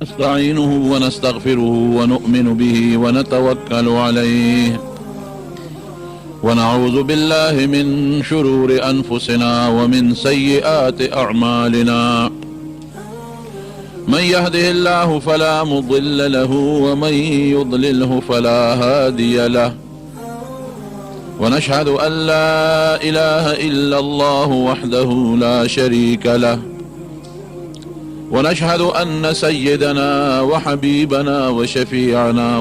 نستعينه ونستغفره ونؤمن به ونتوكل عليه ونعوذ بالله من شرور أنفسنا ومن سيئات أعمالنا من يهده الله فلا مضل له ومن يضلله فلا هادي له ونشهد أن لا إله إلا الله وحده لا شريك له ونشهد أن سيدنا وحبيبنا وشفيعنا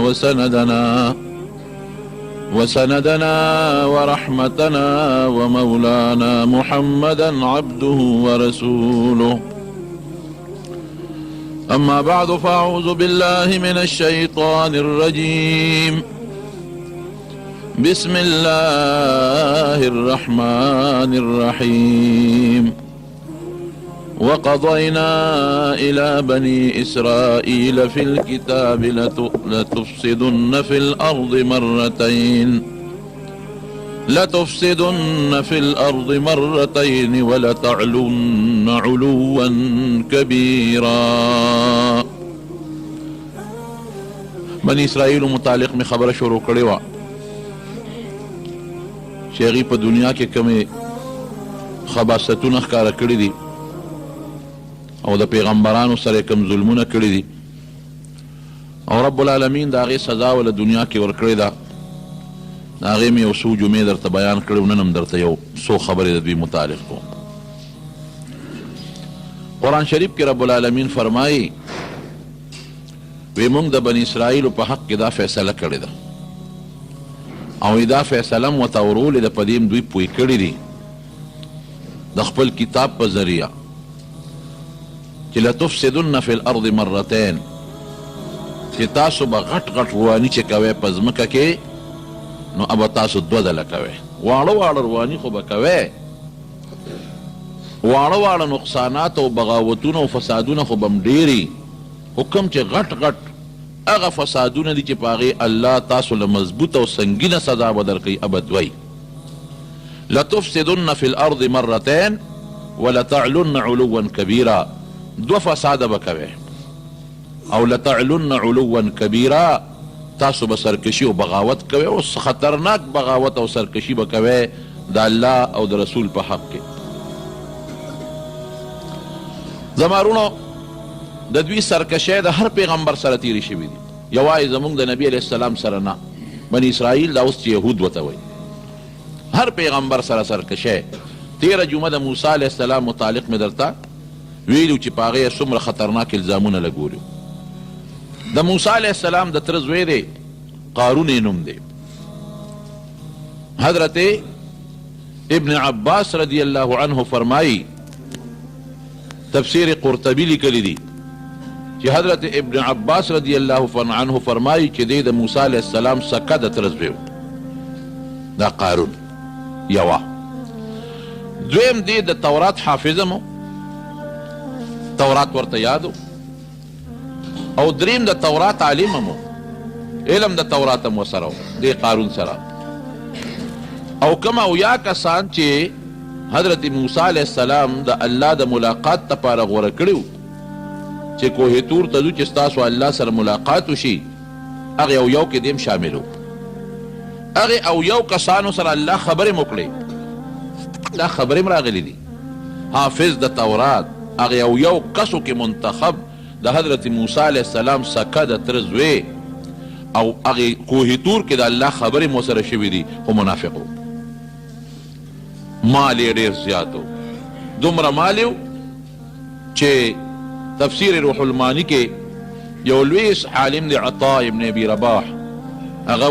وسندنا ورحمتنا ومولانا محمدا عبده ورسوله. أما بعد فأعوذ بالله من الشيطان الرجيم. بسم الله الرحمن الرحيم. وقضينا إلى بني إسرائيل في الكتاب لتفسدن في الأرض مرتين ولتعلن علوا كبيرا. بني اسرائیل متعلق میں خبر شروع کړې وه چې هغوی په دنیا کې کومې خباثتونه ښکاره کړي دي او د پیغمبرانو سره کوم ظلمونه کړي دي او رب العالمین د هغې سزا وله دنیا کې ورکړې ده. د هغې مې یو څو جملې درته بیان کړې نن هم درته یو څو خبرې د دوی متعلق کوم. قرآن شریف کې رب العالمین فرمایي وی موږ د بني اسرائیلو په حق کې دا فیصله کړې ده او دا فیصله م ورته ورولې ده په دې دوی پوه کړي دي د خپل کتاب په ذریعه چې لتفسدن فی الارض مرتين چې تاسو به غټ غټ رواني چې کوئ په ځمکه کې نو ابه تاسو دوه ځله کوئ واړه واړه رواني خو به کوئ واړه واړه نقصانات او بغاوتونه او فسادونه خو به م ډېري حکم چې غټ غټ هغه فسادونه دي چې په هغې الله تاسو له مضبوط او سنګینه سزا به درکوي ابه دوی لتفسدن فی الارض مرتين ولتعلن علوا کبیرا دو فساده به کوئ او لتعلن علوا کبیرا تاسو به سرکشي او بغاوت کوئ او خطرناک بغاوت او سرکشي به کوئ د الله او د رسول په حق کې. زمارونو د دوی سرکشۍ د هر پیغمبر سره تیری شوي دي یوازې زموږ د نبي علیه السلام سره نه. بني اسرائیل دا اوس چې یهود ورته وایي هر پیغمبر سره سرکشۍ. تیره جمعه د موسی علیه السلام متعلق مې درته ویلو چې په هغې څومره خطرناک الزامونه لګولي. د موسی علیه السلام د تره زوی دی قارون یې نوم دی. حضرت ابن عباس رضی الله عنه فرمایي تفسیر قرطبی لیکلی دی چې حضرت ابن عباس رضی الله عنه فرمایي چې دی د موسی علیه السلام سکه د تره زوی دا قارون یوه. دویم دی د تورات حافظم تورات ورته یادو او دریم د تورات عالمم علم د تورات هم ورسره و دې قارون سره. او کوم اویا کسان چې حضرت موسی علیه السلام د الله د ملاقات دپاره غوره کړي چې کوه تور ته ځو چې ستاسو الله سره ملاقات وشي هغې اویو کې دیم شامل و. هغې اویو کسانو سره الله خبرې م وکړې دا خبرې م راغلي دي حافظ د تورات هغې اویو کسو کې منتخب د حضرت موسی علیه السلام سکه د تره زوی او هغې کوه تور کې د الله خبرې مو سره شوي دي خو منافق و. مال یې ډېر زیات و دومره مال یې چې تفسیر روح المانی کې یو لوی عالم دی عطا ابن ابي رباح هغه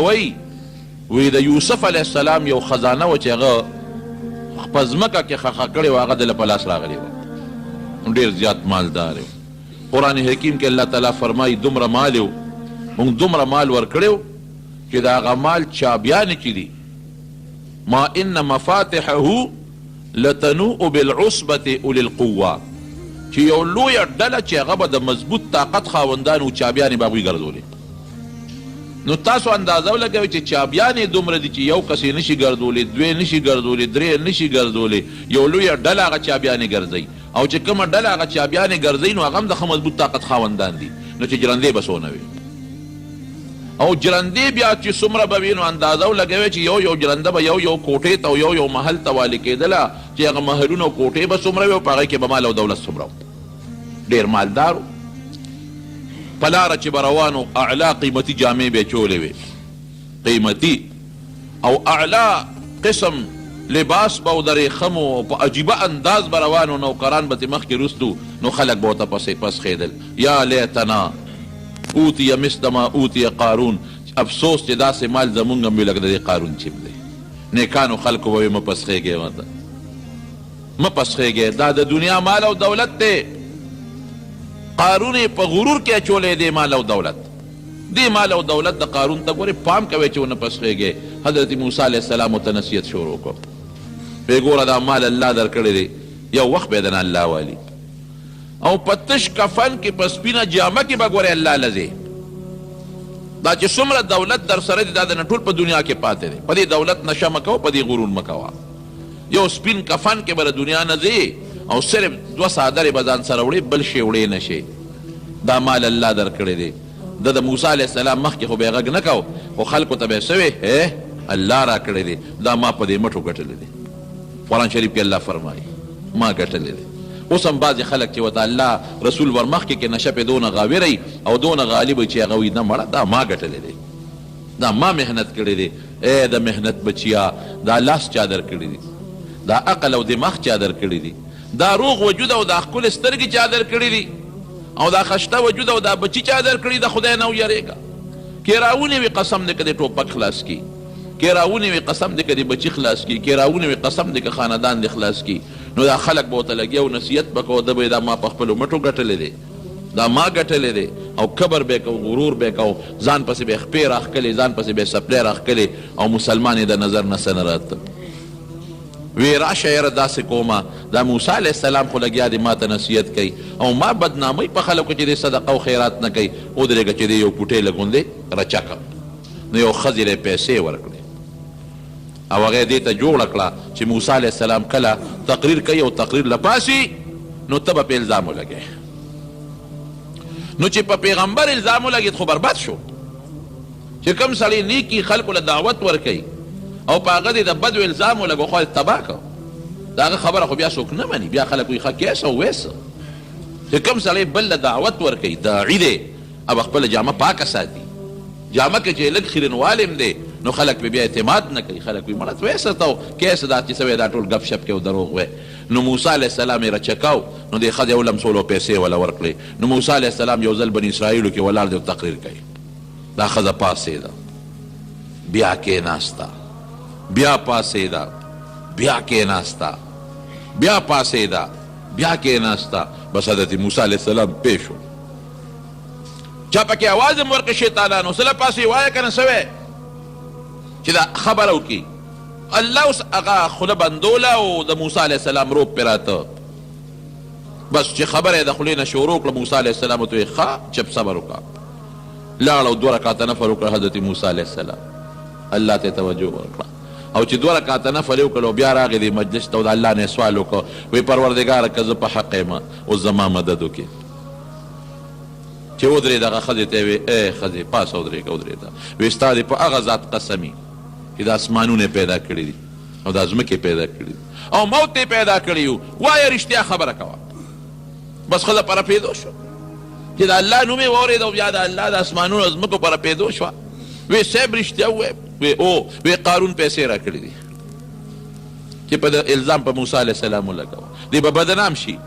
وی د یوسف علیه السلام یو خزانه و چې هغه په ځمکه کې خښه کړې و هغه د له په لاس راغلی و ډېر زیات مالدار و. قرآن حکیم کې الله تعالی فرمایي دومره مال یو موږ دومره مال ورکړی چې د هغه مال چابیانې چې دي ما ان مفاتحه لتنوء بالعصبة اولي القوه چې یو لویه ډله چې هغه به د مضبوط طاقت خاوندان و چابیانې به هغوی ګرځولې. نو تاسو اندازه ولګوئ چې چابیانې دومره دي چې یو کس یې نشي ګرځولی دوی نشي ګرځولی درې نشي ګرځولی یو لویه ډله هغه چابیانې ګرځوي او چې کومه ډله هغه چابیانې ګرځوي نو هغه هم د ښه مضبوط طاقت خاوندان دي، نو چې جرندې به څونه وي. او جرندې بیا چې څومره به وي نو اندازه ولګوي چې یو جرنده به یو کوټې ته او یو محل ته والي کېدله چې هغه محلونه او کوټې به څومره وي او په هغې کې به مال او دولت څومره و. ډېر مالدار و. په لاره چې به روانو اعلا قیمتي جامې به یې چولې وې، قیمتي او اعلا قسم لباس به و د ریخمو په عجیبه انداز به روانو، نوکران به ترې مخکې رستو نو خلک به ورته پس خېدل. یا لیتنا اوتی مثل ما اوتی قارون، افسوس چې داسې مال زمونږ هم وي لکه د دې قارون چې دی. نیکانو خلکو به وي مه پس خېږئ ورته، مه پس خېږئ، دا د دنیا مال او دولت دی. قارون یې په غرور کې اچولی دی مال او دولت. دې مال او دولت د قارون ته ګورې پام کوئ چې ونه پس خېږئ. حضرت موسی علیه السلام ورته نصیحت شروع کړ، وی ګوره دا مال الله درکړی دی، یو وخت به دنه الله والي، او په تش کفن کې په سپینه جامه کې به ګورې الله لځې. دا چې څومره دولت در سره دی دا د نه ټول په دنیا کې پاتې دی. په دې دولت نشه مه کوه، په دې غرور مه کوه. یو سپین کفن کې به د دنیا نه ځې او صرف 2 څادرې به ځان سره وړې، بل شی وړې نه شي. دا مال الله درکړی دی. د موسی علیه السلام مخکې خو به یې غږ نه کو، خو خلکو ته به یې څه وې الله را کړی دی، دا ما په دې مټو ګټلی دی. قرآن شریف کې الله فرمایي ما ګټلی دی. اوس هم بعضې خلک چې ورته الله رسول ور مخکې کې نشه پې دونه غاویری او دونه غالب چې هغه وي نه مړه دا ما ګټلی دی، دا ما محنت کړی دی. ای د محنت بچیا، دا لاس چا در کړی دی، دا عقل او دماغ چا در کړی دی، دا روغ وجود او دا ښکلې سترګې چا در کړی دي، او دا خشته وجود او دا بچی چا در کړي د خدای نه ویریږه. کې راونی وي قسم دې که د ټوپک خلاص کی، کې راونی وي قسم دې که د بچی خلاص کی، کې راونی وي قسم دې که خاندان دې خلاص کی. نو دا خلک به ورته لګي او نصیحت به کوه، ده به دا ما په خپلو مټو ګټلی دی، دا ما ګټلی دی. او کبر به کو، غرور به کو، ځان پسې به خپې راښکلې، ځان پسې به سپلی راښکلې، او مسلمان یې د نظر نه څه نه راته. وی راشه یاره داسې کومه، دا موسی علیه السلام خو لګیا دی ما ته نصیحت کوي او ما بدناموي په خلکو چې دی صدقه او خیرات نه کوي. ودرېږه چې دی یو پوټۍ لګوندې رچکه، نو یو ښځې له پیسې ورکړې او هغه دې ته جوړه کړه چې موسی علیه السلام کله تقریر کوي او تقریر لپاسي نو ته به په الزام ولګې. نو چې په پیغمبر الزام ولګېد خو برباد شو. چې کوم سړی نیکي خلکو له دعوت ورکوي او په هغه دې د بدو الزام ولګو خو تباه کړه، د هغه خبره خو بیا څوک نه مني، بیا خلک وایي ښه کیسه ویسه. چې کوم سړی بل له دعوت ورکوي داعي دی او خپله جامه پاکه ساتي، جامه کې چې لږ خیرنوالی هم دی نو خلک پې بیا اعتماد نه کوي، خلک وایي مړه ویسه ته کیسه دا چې سوی دا ټول گپ شپ کې او دروغ وی. نو موسی علیه السلام یې رچکاو، نو دې ښځې ولمسولو پیسې وله ورکړې. نو موسی علیه السلام یو ځل بني اسرائیلو کې ولاړ دی او تقریر کوي. دا ښځه پاسېده، بیا کېناسته، بیا پاسېده، بیا کېناسته، بیا پاسېده، بیا کېناسته. بس حضرت موسی علیه السلام پیش شو. چا پکې اواز هم ورکړه شیطانانو څه لپاسې وایه که نه څه چې دا خبره وکړي. الله اوس هغه خوله بندوله او د موسی علیه السلام روب پرې راته. بس چې خبره یې د خولې نه شروع کړه موسی علیه السلام ورته ویې ښه چپ صبر وکړه. لاړ او 2 رکعاته نفل وکړه حضرت موسی علیه السلام، الله ته توجه ورکړه. او چې 2 رکعاته نفل یې وکړل او بیا راغی دې مجلس ته او د الله نه یې سوال وکړه، وایي پروردګاره که زه په حق یم اوس زما مدد وکړې. چې ودرېد هغه ښځې ته یې ویې ای ښځې پاسه ودرېږه ودرېده، وایي ستا دې په هغه ذات قسمي چې دا اسمانونه پیدا کړي دي او دا ځمکې پیدا کړي دي او موت یې پیدا کړي یو، وایه رښتیا خبره کوه. بس ښځه په رپېدو شو چې د الله نوم یې واورېد او بیا د الله د اسمانونو او ځمکو په رپېدو شوه. وی صاحب رښتیا ووایه، وی قارون پیسې را کړي دي چې په الزام په موسی علیه السلام ولګوه، دی به بدنام شي،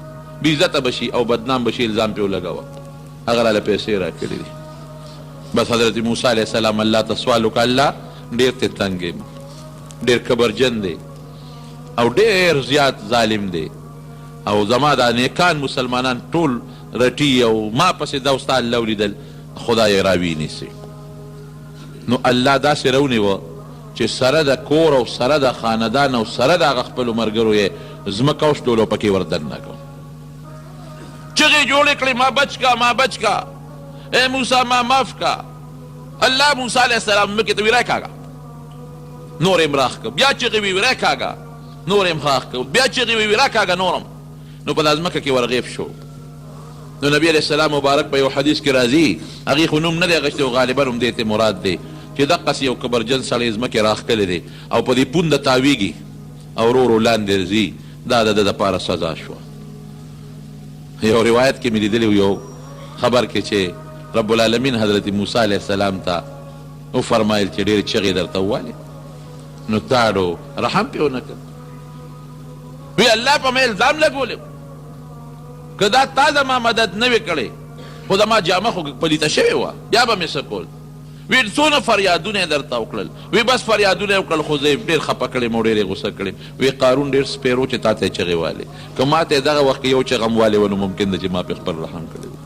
بې عزته به شي او بدنام به شي، الزام پې ولګوه، هغه راله پیسې را کړي دي. بس حضرت موسی علیه السلام الله ته سوال وکړه، الله ډېر ته تنګ یم، ډېر کبرجن دی او ډېر زیات ظالم دی او زما دا نیکان مسلمانان ټول رټي او ما پسې دا ستا الله ولیدل خدای راوي نیسي. نو الله داسې رونیوه چې سره د کور او سره د خاندان او سره د هغه خپلو ملګرو یې ځمکه وشتولو پکې وردننه کړو. چغې جوړې کړې ما بچ کا ما بچ کا، اے موسی ما معاف کا. الله موسی علیه السلام مکې ته وی راکاږه، نور یې راښ که، بیا چغې وی راکاږه، نور یې راښ که، بیا چغې وی راکاږه نورم. نو په ځمکه کې ورغیب شو. نو نبی علیہ السلام مبارک په یو حدیث کې راځي، هغې خو نوم نه دی اخیستی او غالبا هم دې ته مراد دی چې دقسې یو کبرجن سړی ځمکې راښکلی دی او په دې پونده تاویږي او ورو ورو لاندې ځي، دا د ده دپاره سزا شوه. یو روایت کې مې لیدلی یو خبر کې چې رب العالمین حضرت موسی علیہ السلام ته وفرمایل چې ډېرې چغې درته ووالې، نو تاړو رحم پې ونه کړ. وی الله په ما الزام لګولی که دا تا زما مدد نه وې کړی خو زما جامه خو پلیته شوې وه بیا به مې څه کول. وی څونه فریادونه یې درته وکړل، وی بس فریادونه یې وکړل خو زه ډېر خفه کړې او ډېر یې غوسه کړې. وی قارون ډېر سپیرو چې تا ته یې چغې والې، که ما ته یې دغه وخت کې یو چغه م والې وه نو ممکن ده چې ما پې خپل رحم کړی و.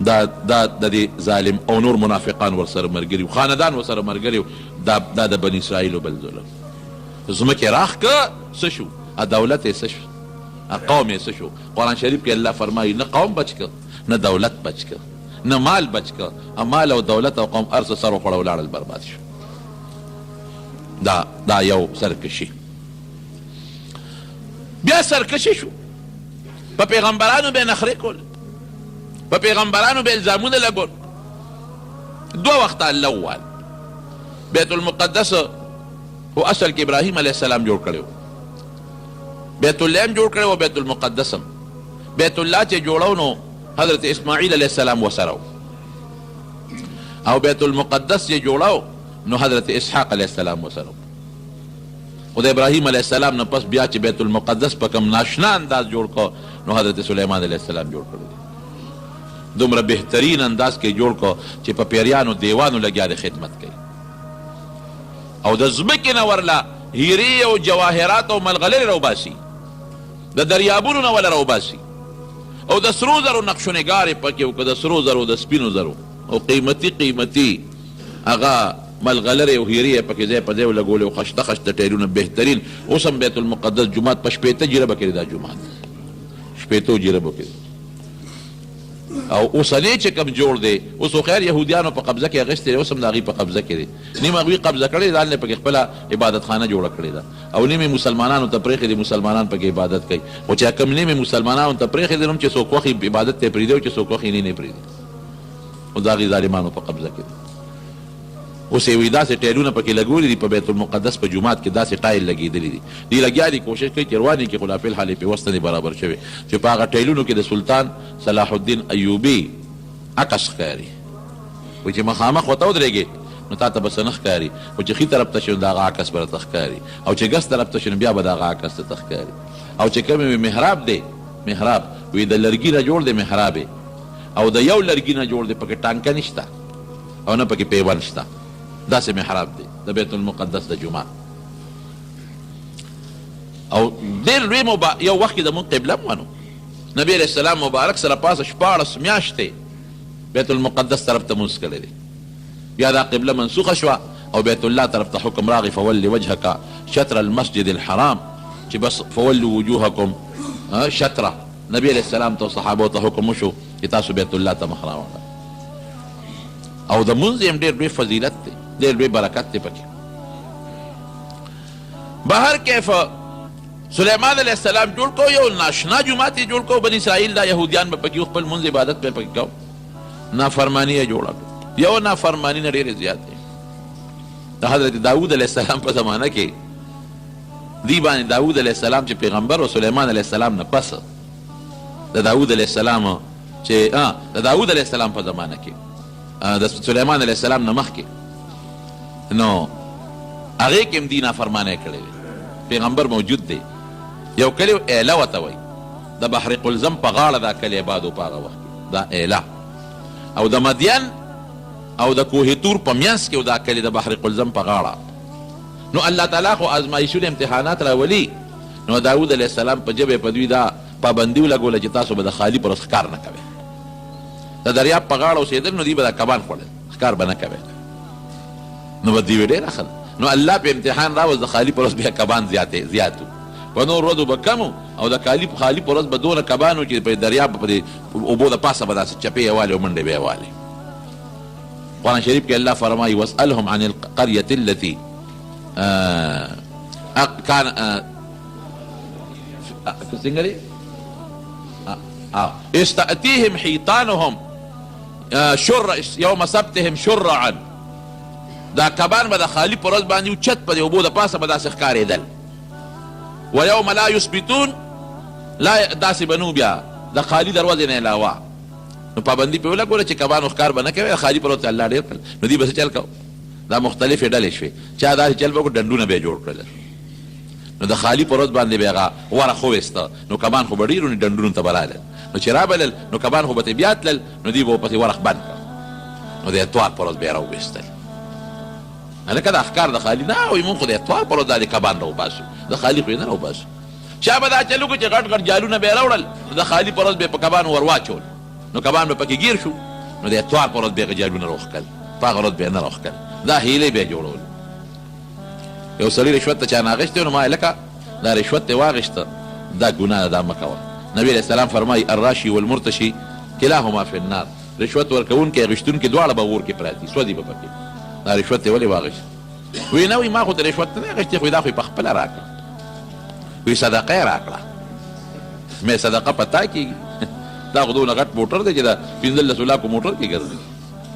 دا د دې ظالم او نور منافقان ورسره ملګري وو، خاندان ورسره ملګري وو. دا د بني اسرائیلو بل ظلم. ځمکې راښکه څه شو، دولت یې څه شو، قوم یې څه شو. قرآن شریف کې الله فرمایي نه قوم بچ که نه دولت بچ که نه مال بچ که، مال او دولت او قوم هر څه سر وخوړه ولاړل برباد شو. دا یو سرکشي. بیا سرکشي شو، په پیغمبرانو به یې نخرې کول، په پیغمبرانو به الزامونه لګول. دوه وخته الله ووال. بیت المقدس هو اصل کې ابراهیم علیه السلام جوړ کړی و، بیت الله هم جوړ کړی و، بیت المقدس هم. بیت الله چې جوړو نو حضرت اسماعیل علیه السلام وسره او بیت المقدس چې جوړو نو حضرت اسحاق علیه السلام وسره. او د ابراهیم علیه السلام نه پس بیا چې بیت المقدس په کوم ناشنا انداز جوړ کړ نو حضرت سلیمان علیه السلام جوړ کړی. دومره بهترین انداز کې جوړ کړ چې په پیریانو دیوانو لګیا د خدمت کوي او د ځمکې نه ورله هیرې او جواهرات او ملغلرې راوباسي، د دریابونو نه وله راوباسي او د سرو زرو نقش و نگارې پکې او که د سرو زرو د سپینو زرو او قیمتي هغه ملغلرې او هیرې یې پکې ځای په ځای ولګولې او خشته خشته ټایرونه بهترین. اوس هم بیت المقدس جومات په 80 جربه کې دا جومات 80 جربو کې. او اوسنی چې کوم جوړ دی اوس خو خیر یهودیانو په قبضه کې اخیستی دی، اوس هم د هغوی په قبضه کې دی. نیم هغوی قبضه کړی ځان یې پکې خپله عبادت خانه جوړه کړې ده او نیم مسلمانانو ته پرېښې دي، مسلمانان پکې عبادت کوي. خو چې کوم نیم مسلمانانو ته پرېښې دي نو چې څوک وخت عبادت ته یې پرېږدي او چې څوک وخت یې نه پرېږدي، او د هغې ظالمانو په قبضه کې دی. اوس یې وایي داسې ټایلونه پکې لګولي دي په بیت المقدس په جومات کې، داسې ټایل لګېدلي دي. دوی لګیا دي کوشش کوي چې روانې کړي خو لا فلحال یې پیوسته نه برابر شوې چې په هغه ټایلونو کې د سلطان صلاح الدین ایوبي عکس ښکاري. وایي چې مخامخ ورته ودرېږې نو تا ته به څه نه ښکاري، خو چې ښي طرف ته شي نو د هغه عکس به راته ښکاري، او چې ګس طرف ته شي نو بیا به د هغه عکس ته ښکاري. او چې کوم وي محراب دی، محراب وایي د لرګي نه جوړ دی محراب او د یو لرګي نه جوړ دی، پکې ټانکه نشته او نه پکې پیوند شته، داسې محراب دی د بیت المقدس د جومات. او ډېر لوی یو وخت کې زمونږ قبله هم ونو نبی علیه السلام مبارک سره پاسه 14 میاشتې بیت المقدس طرف ته مونځ کړی دی. بیا دا قبله منسوخه شوه او بیت الله طرف ته حکم راغی فولي وجهک شطر المسجد الحرام، چې بس فولوا وجوهکم شطره. نبی علیه السلام ته صحابو ته حکم وشو چې تاسو بیت الله ته مخ راوړئ. او د مونځ هم ډېر لوی فضیلت دی، ډېر لوی برکت دی پکې. بهر کیف سلیمان علیه السلام جوړ کو یو ناشنا جومات یې جوړ کو، بني اسرائیل دا یهودیان به پکې خپل مونځ عبادت به پکې کو، نافرمانی یې جوړه کړه. یو نافرمانی نه ډېرې زیات دی. د حضرت داود علیه السلام په زمانه کې دی باندې داود علیه السلام چې پیغمبر او سلیمان علیه السلام نه پس د داود علیه السلام چې د داود علیه السلام په زمانه کې د سلیمان علیه السلام نه مخکې نو هغې کې هم دی نافرمانی کړې وې. پیغمبر موجود دی. یو کلی ایله ورته وایي، د بحر قلزم په غاړه دا کلی آباد و په هغه وخت کې دا ایله، او د مدین او د کوه تور په منځ کې دا کلی د بحر قلزم په غاړه. نو الله تعالی خو ازمایښتونه امتحانات راولي، نو داود علیه السلام په ژبه په دوی دا پابندي ولګوله چې تاسو به د خالي پر ښکار نه کوئ. د دریاب په غاړه اوسېدل نو دوی به دا کبان خوړل، ښکار به نه کوئ. نو به دوی ډېره ښه نو الله په امتحان راوست د خالي پر ورځ بیا کبان زیاتو، په نور ورځو به کم او د خالي پر ورځ به دونه کبان و چې په دریاب په اوبو د پاسه به داسې چپې یې والې او منډې به یې والې. قرآن شریف کې الله فرمایي واسألهم عن القرية التي څنګه دی استأتيهم حيطانهم يوم سبتهم شرعا دا کبان به د خالي په ورځ باندې اوچت په د اوبو د پاسه به داسې ښکارېدل ويوم لا يثبتون لا داسې به نو بیا د خالي دروازې نه علاوه نو پابندي پې ولګوله چې کبانو ښکار به نه کوي خالي پر ورځ الله ډېر کړل نو دوی به څه چل کو دا مختلفې ډلې شوې چا داسې چل به وکړو ډنډونه به یې جوړ کړل نو د خالي په ورځ باندې به هغه ورخ وویسته نو کبان خو به ډېرو نو ډنډونو ته به رالل نو چې رابلل نو کبان خو به ترې بیا تلل نو دوی به ورپسې ورخ بند کړ نو د اتوار په ورځ به یې راوویستل هلکه دا ښکار د خالي نه وایي مونږ خو د اتوار په ورځ دا د کبان راوباسو د خالي خو یې نه راوباسو چا به دا چل وکړو چې غټ غټ جالونه به یې راوړل نو د خالي په ورځ به یې په کبانو ور واچول نو کبان به پکې ګیر شو نو د اتوار په ورځ به یې هغه جالونه راوښکل په هغه ورځ به یې نه راوښکل دا هیلې به یې جوړول یو سړي رشوت ته چا نه اخیستی نو ما لکه دا رشوت ته واغېسته دا ګناه ده دا مه کوه نبي علیه السلام فرمایي الراشي والمرتشي کلاهما فی النار رشوت ورکوونکی اخیستونکي دواړه به اور کې پراتي سوځي به پکې دا رشوت یې ولې واغېست وی نه وی ما خو ته رشوت نه اخیستې خو دا خو یې په خپله راکړه وی صدقه یې راکړه مې صدقه په تا کېږي دا خو دونه غټ موټر دی چې دا 15 لاکو موټر کې ګرځي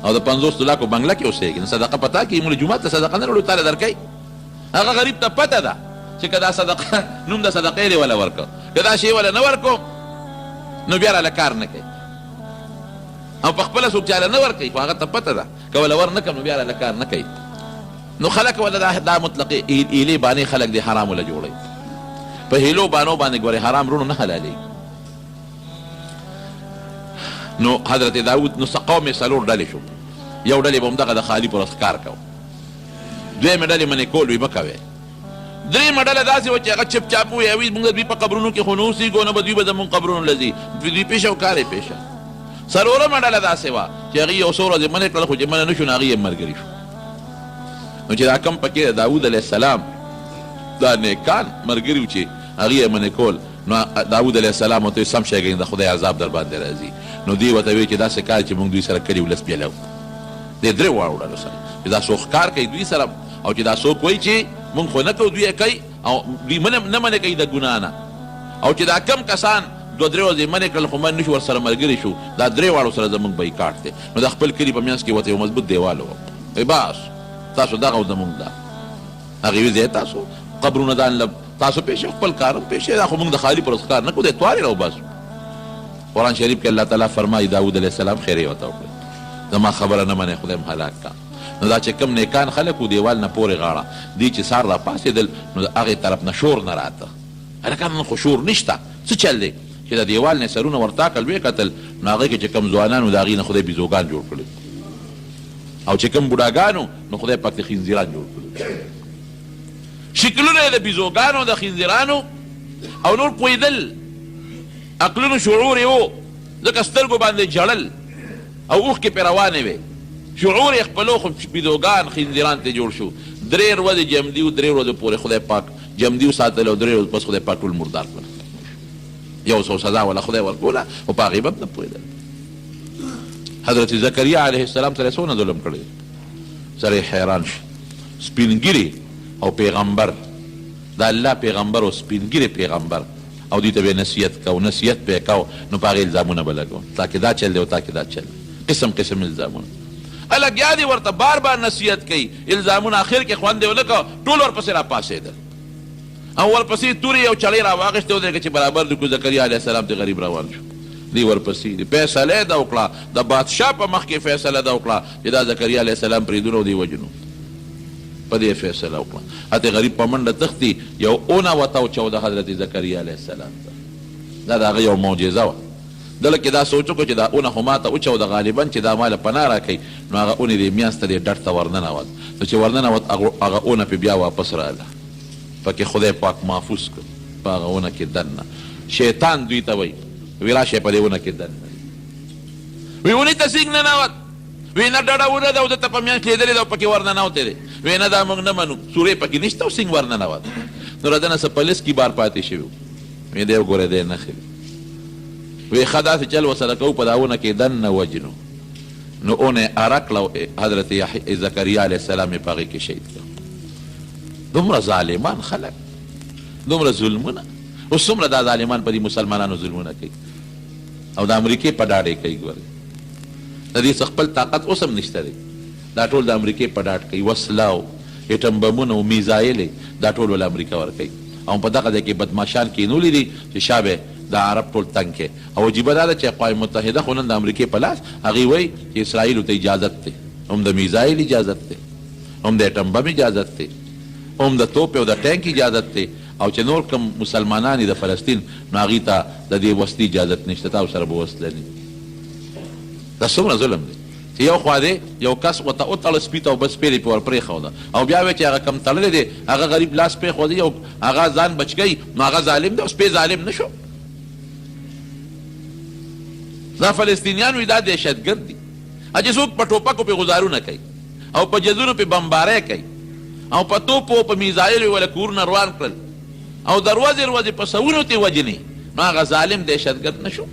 او د 50 لاکو بنګله کې اوسېږي نو صدقه په تا کېږي موږ جومات ته صدقه نه وړو تاله درکوي هغه غریب ته پته ده چې که دا صدقه نوم د صدقې دی وله ورکو که دا شی وله نه ورکو نو بیا راله کار نه کوي او په خپله څوک چاله نه ورکوي خو هغه ته پته ده که وله ور نه کړم نو بیا راله کار نه کوي نو خلک وله دا مطلقې هیلې بانې خلک د حرامو له جوړوي په هیلو بانو باندې ګورې حرام رونو نه حلالېږي نو حضرت داود نو قوم یې څلور ډلې شو یو ډلې به همدغه د خالي پر ورځ ښکار کوو دویمې ډلې منې کول وي مه کوې درېیمه ډله داسې وه چې هغه چپ چاپ ووایي موږ د دوی په قبرونو کې خو نه اوسېږو نه به دوی به زمونږ قبرونو له ځي دوی پیشه او کار یې پیشه څلورمه ډله داسې وه چې هغې یو څو ورځې منې کړل خو چې منې نه شو نو هغې یې ملګري شو نو چې دا کم پکې د داود علیه السلام دا نیکان ملګري وو چې هغې یې منې کول نو داود علیه السلام ورته سم شی کوي د خدای عذاب در باندې راځي نو دوی ورته وایي چې داسې کار چې موږ دوی سره کړي ولس پیلو دې درې واړو ډلو سره چې دا څوک ښکار کوي دوی سره او چې دا څوک وایي چې مونږ خو نه کوو دوی یې کوي او دوی نه منې کوي د ګناه نه او چې دا کم کسان دوه درې ورځې منې کړل خو من نه شو ورسره ملګري شو دا درې واړو سره زمونږ بایکاټ دی نو د خپل کلي په منځ کې ورته یو مضبوط دیوال و بس تاسو دغه زمونږ ده هغې ویې ځای تاسو قبرونه ځان تاسو پیښې خپل کار هم پیښې دا خو مونږ د خالي پر ورځ کار نه کوو د اتوار یې راوباسو قرآن شریف کې الله تعالی فرمایي داود علیه السلام خیر یې ورته وکړه زما خبره نه منې خدای هم هلاک کا نو دا چې کم نیکان خلک و دیوال نه پورې غاړه دی چې سار را پاسېدل نو د هغې طرف نه شور نه راته هلکان نن خو شور نشته څه چل دی چې د دیوال نه سرونه ورتاکل ویې کتل نو هغې کې چې کم ځوانان و د هغې نه خدای بیزوګان جوړ کړي او چې کم بوډاګانو نو خدای پاک د خنزیران جوړ کړي شکلونه یې د بیزوګانو د خنزیرانو او نور پوهېدل عقلونو شعور یې و ځکه سترګو باندې جړل او اوښکې پرې روانې وې شعور یې خپلو خو بیزوګان خنزیران ته جوړ شو 3 ورځې جمدي و 3 ورځې پورې خدای پاک جمدي وساتل او 3 ورځې پس خدای پاک ټول مردار کړل یو څو سزا ولا خدای ورکوله او په هغې به هم نه پوهېدل حضرت زکریا علیه السلام سره څونه ظلم کړی سره یې حیران شي سپینګیري او پیغمبر د الله پیغمبر او سپینګیري پیغمبر او دوی ته به نصیحت کو نصیحت به کو نو په هغې الزامونه به لګو تاکې دا چل دی او تاکې دا چل قسم قسم الزامونه الګیا دي ورته بار بار نصیحت کوي الزامونه اخر کې خوند یې ونه کو ټول ورپسې را پاسېدل او ورپسې تورې یو چړې را واغېستې ودرېږه چې برابر د کو زکریا علیه السلام ته غریب روان شو دی ورپسې فیصله یې ده وکړه د بادشاه په مخ کې فیصله ده وکړه چې دا زکریا علیه السلام پرېږدونه او دی وجنو په دې فیصله وکړه هته غریب په منډه تښتي یو اونه ورته وچوده حضرت زکریا علیه السلام ته دا د هغه یو معجزه وه دله کې دا سوچ وکړو چې دا اونه خو ماته وچوده غالبا چې دا ما له پناه راکوي نو هغه اونې دې میانځ ته دې ډډ ته ورننوت نو چې ورننوت هغه اونه پې بیا واپس راغله پکې خدای پاک محفوظ کړ په هغه اونه کې دننه شیطان دوی ته وایي وی راشئ په دې اونه کې دننه وی اونې ته سینګ ننوت وی نه ډډه ونه ده او دته په میانځ لیدلې ده او پکې ورننوتی دی وی نه دا موږ نه منو سورې پکې نشته او سینګ ورننوت نو را دنه څه پلیس کې بار پاتې شوي وی دی وګوره دی نښې وی ښه داسې چل ورسره کوو په دا اونه کې دننه وجنو نو اونه یې اره کړه حضرت زکریا علیه السلام یې په هغې کې شهید کړه دومره ظالمان خلک دومره ظلمونه اوس څومره دا ظالمان په دې مسلمانانو ظلمونه کوي او د امریکې په ډاډ یې کوي. ګورئ د دې څه خپل طاقت اوس هم نشته دی، دا ټول د امریکې په ډاډ کوي. وسله او ایټم بمونه او میزایلې دا ټول ول امریکا ورکوي او په دغه ځای کې بدماشان کینولي دي چې شابه د عرب ټول تنګ کې. او عجیبه دا ده چې اقوام متحده خو نن د امریکې په لاس، هغوی وایي چې اسرائیلو ته اجازت دی، هم د میزایل اجازت دی، هم د ایټم بم اجازت دی، هم د توپ او د ټینک اجازت دی، او چې نور کوم مسلمانان د فلسطین نو هغوی ته د دې وسلې اجازت نشته، تاسو سره به وسله نه. دا څومره ظلم دی چې یو خوا دی یو کس ورته وتړه سپي ته او بس پیلې پې ور پرېښوده او بیا وایي چې هغه کم تړلی دی هغه غریب لاس پرېښودی او هغه ځان بچ کوي، نو هغه ظالم دی او سپی ظالم نه شو. دا فلسطینیان وایي دا دهشتګرد دي چې څوک په ټوپکو پې غزارونه کوي او په جزونو پې بمبارۍ کوي او په توپو او په میزایلو وله کورونه روان کړل او دروازې روازې په سوونو تې وجنې، نو هغه ظالم دهشتګرد نه شو.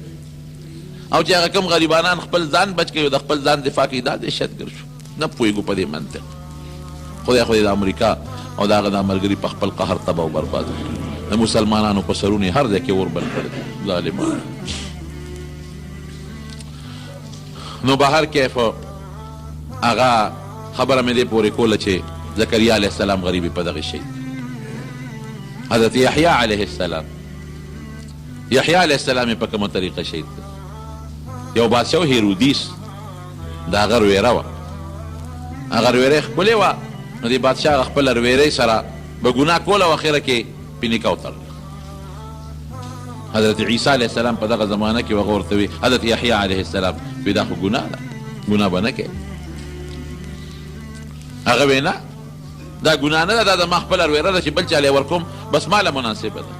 او چې هغه کوم غریبانان خپل ځان بچ کوي او د خپل ځان دفاع کوي دا دهشتګرد شو. نه پوهېږو په دې منطق. خدای د امریکا او د هغه د ملګري په خپل قهر تباه او برباد کړي، د مسلمانانو په سرونه هر ځای کې اور بل کړي ظالمان. نو بهر کیف هغه خبره مې دې پورې کوله چې زکریا علیه السلام غریبي په دغه شي. حضرت یحیی علیه السلام، یحیی علیه السلام په کومه طریقه شهید کړ؟ یو بادشاه هیرودیس د هغه رویره وه، هغه رویره ښکلې وه، نو دې بادشاه هغه خپله رویرۍ سره به ګناه کوله او اخره کې پې نکاح وتړله. حضرت عیسی علیه السلام په دغه زمانه کې هغه ورته وي حضرت یحیی علیه السلام وي دا خو ګناه ده، ګناه به نه کوې. هغه وی نه دا ګناه نه ده، دا د ما خپله رویره ده چې بل چاله یې ورکوم بس ماله مناسبه ده.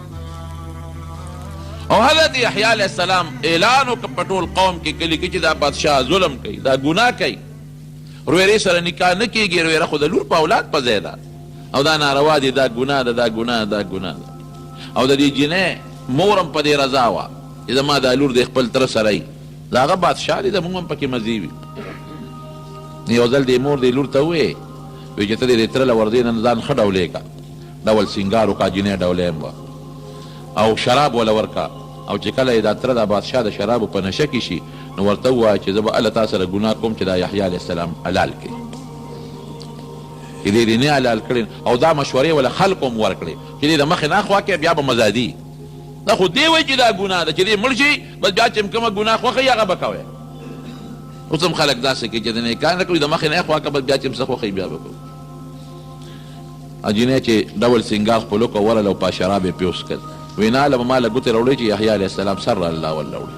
او حضرت یحیی علیه السلام اعلان وکړ په ټول قوم کې کلي کې چې دا بادشاه ظلم کوي، دا ګناه کوي، رویرې سره نکاح نه کېږي، رویره خو د لور په اولاد په ځای ده او دا ناروا دي، دا ګناه ده، دا ګناه ده، دا ګناه ده. او د دې جینۍ مور هم په دې رضا وه چې زما دا لور د خپل تره سره یي، د هغه بادشاه دی، د موږ هم پکې مزې وي. یو ځل دې مور دې لور ته وویې وایي چې ته دې تره له وردې نه ځان ښه ډولې کا، ډول سینګار وکړه، جینۍ ډولۍ هم وه او شراب وله ورکه، او چې کله یې دا تره دا بادشاه د شرابو په نشه کې شي نو ورته ووایه چې زه به هله تا سره ګناه کوم چې دا یحیی علیه السلام حلال کړي، چې دې دې نه حلال کړي. او دا مشورې وله خلکو هم ورکړې چې دې د مخې نه خوا کې بیا به مزادي، دا خو دې وایي چې دا ګناه ده چې دې مړ شي بس بیا چې کومه ګناه خوښوي هغه به کوئ. اوس هم خلک داسې کوي چې د نکاح نه کوي د مخې نه خوا که بس بیا چې څه خوښوي بیا به کوي. جینۍ چې ډول سینګار خپل وکړ ورله او په شراب یې پیوس کړ، وایي نه هله به ما له ګوتې راوړی چې یحیی علیه السلام سر را الله ول راوړي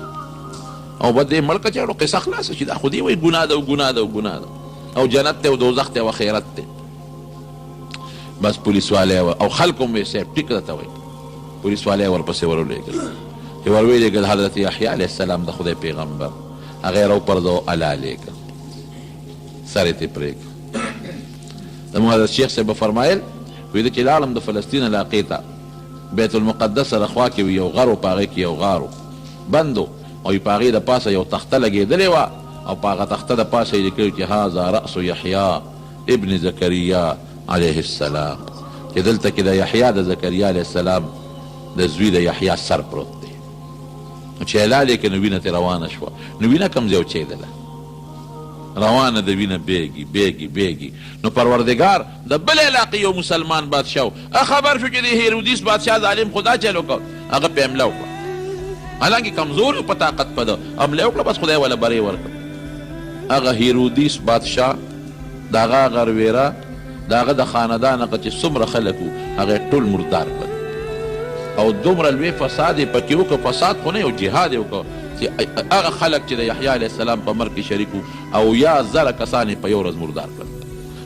او به دې مړ که چاړو قصه خلاصه شي. دا خو دې وایي ګناه ده او ګناه ده او ګناه ده او جنت دی او دوزخ دی او خیرت دی. بس پولیس والی او خلکو هم وایي صاحب ټیک راته وایي، پولیس والی ورپسې ورولېږل چې ور ویې لېږل حضرت یحیی علیه السلام د خدای پیغمبر، هغه یې راوپرځو حلالې کړ، سر یې ترې پرې کړ. زموږ حضرت شیخ صاحب به فرمایل وایي ده چې لاړم د فلسطین علاقې ته، بیت المقدس سره خوا کې یو غر و په هغې کې یو غار و بند و او په هغې د پاسه یو تخته لګېدلې وه او په هغه تخته د پاسه یې لیکلي چې هذا رأس یحیی ابن زکریا علیه السلام، چې دلته کې د یحیی د زکریا علیه السلام د زوی د یحیی سر پروت دی. نو چې حلال یې کړې نو وینه ترې روانه شوه، نو وینه کوم ځای وچېدله روانه د وینه بیږي بیږي بیږي. نو پروردګار د بل علاقې یو مسلمان بادشاه خبر شو چې د هیرودیس بادشاه ظالم خدا چل وکړ، هغه پې حمله وکړه، حالانکې کمزور په طاقت په ده حمله وکړه، بس خدای وله برې ورکړه. هغه هیرودیس بادشاه د هغه هغه رویره د هغه د خاندان هغه چې څومره خلک وو هغه یې ټول مردار کړل او دومره لوی فساد یې پکې وکړه، فساد خو نه یو جهاد یې وکړه چې هغه خلک چې د یحیی علیه السلام په مرګ کې شریک وو او یا زره کسان یې په یو ورځ مردار کړل،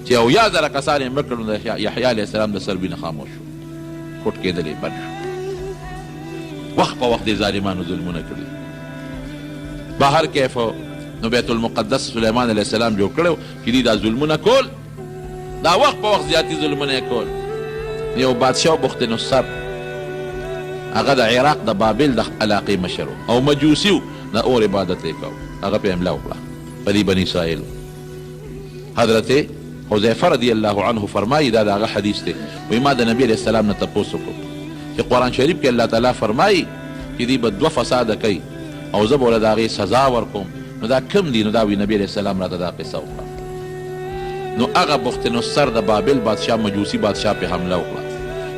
چې او یا زره کسان یې مړ کړل نو د یحیی علیه السلام د سر وینه خاموش شو، کوټ کېدل یې بند شو. وخت په وخت دې ظالمانو ظلمونه کړي. بهر کیف نو بیت المقدس سلیمان علیه السلام جوړ کړی چې دوی دا ظلمونه کول، دا وخت په وخت زیاتي ظلمونه یې کول. یو بادشاه بخت نصر هغه د عراق د بابل د علاقې مشر او مجوسي و، د اور عبادت یې کوو، هغه پې حمله وکړه په دې بني اسرائیل. حضرت حذیفه رضی الله عنه فرمایي دا د هغه حدیث دی، وایي ما د نبي علیه السلام نه تپوس وکړو چې چې قرآن شریف کې الله تعالی فرمایي چې دوی به دوه فساده کوي او زه به ورله د هغې سزا ورکوم. نو دا کم دي؟ نو دا وی نبي علیه السلام راته دا قصه وکړه. نو هغه بخت نصر د بابل بادشاه مجوسی بادشاه په حمله وکړه.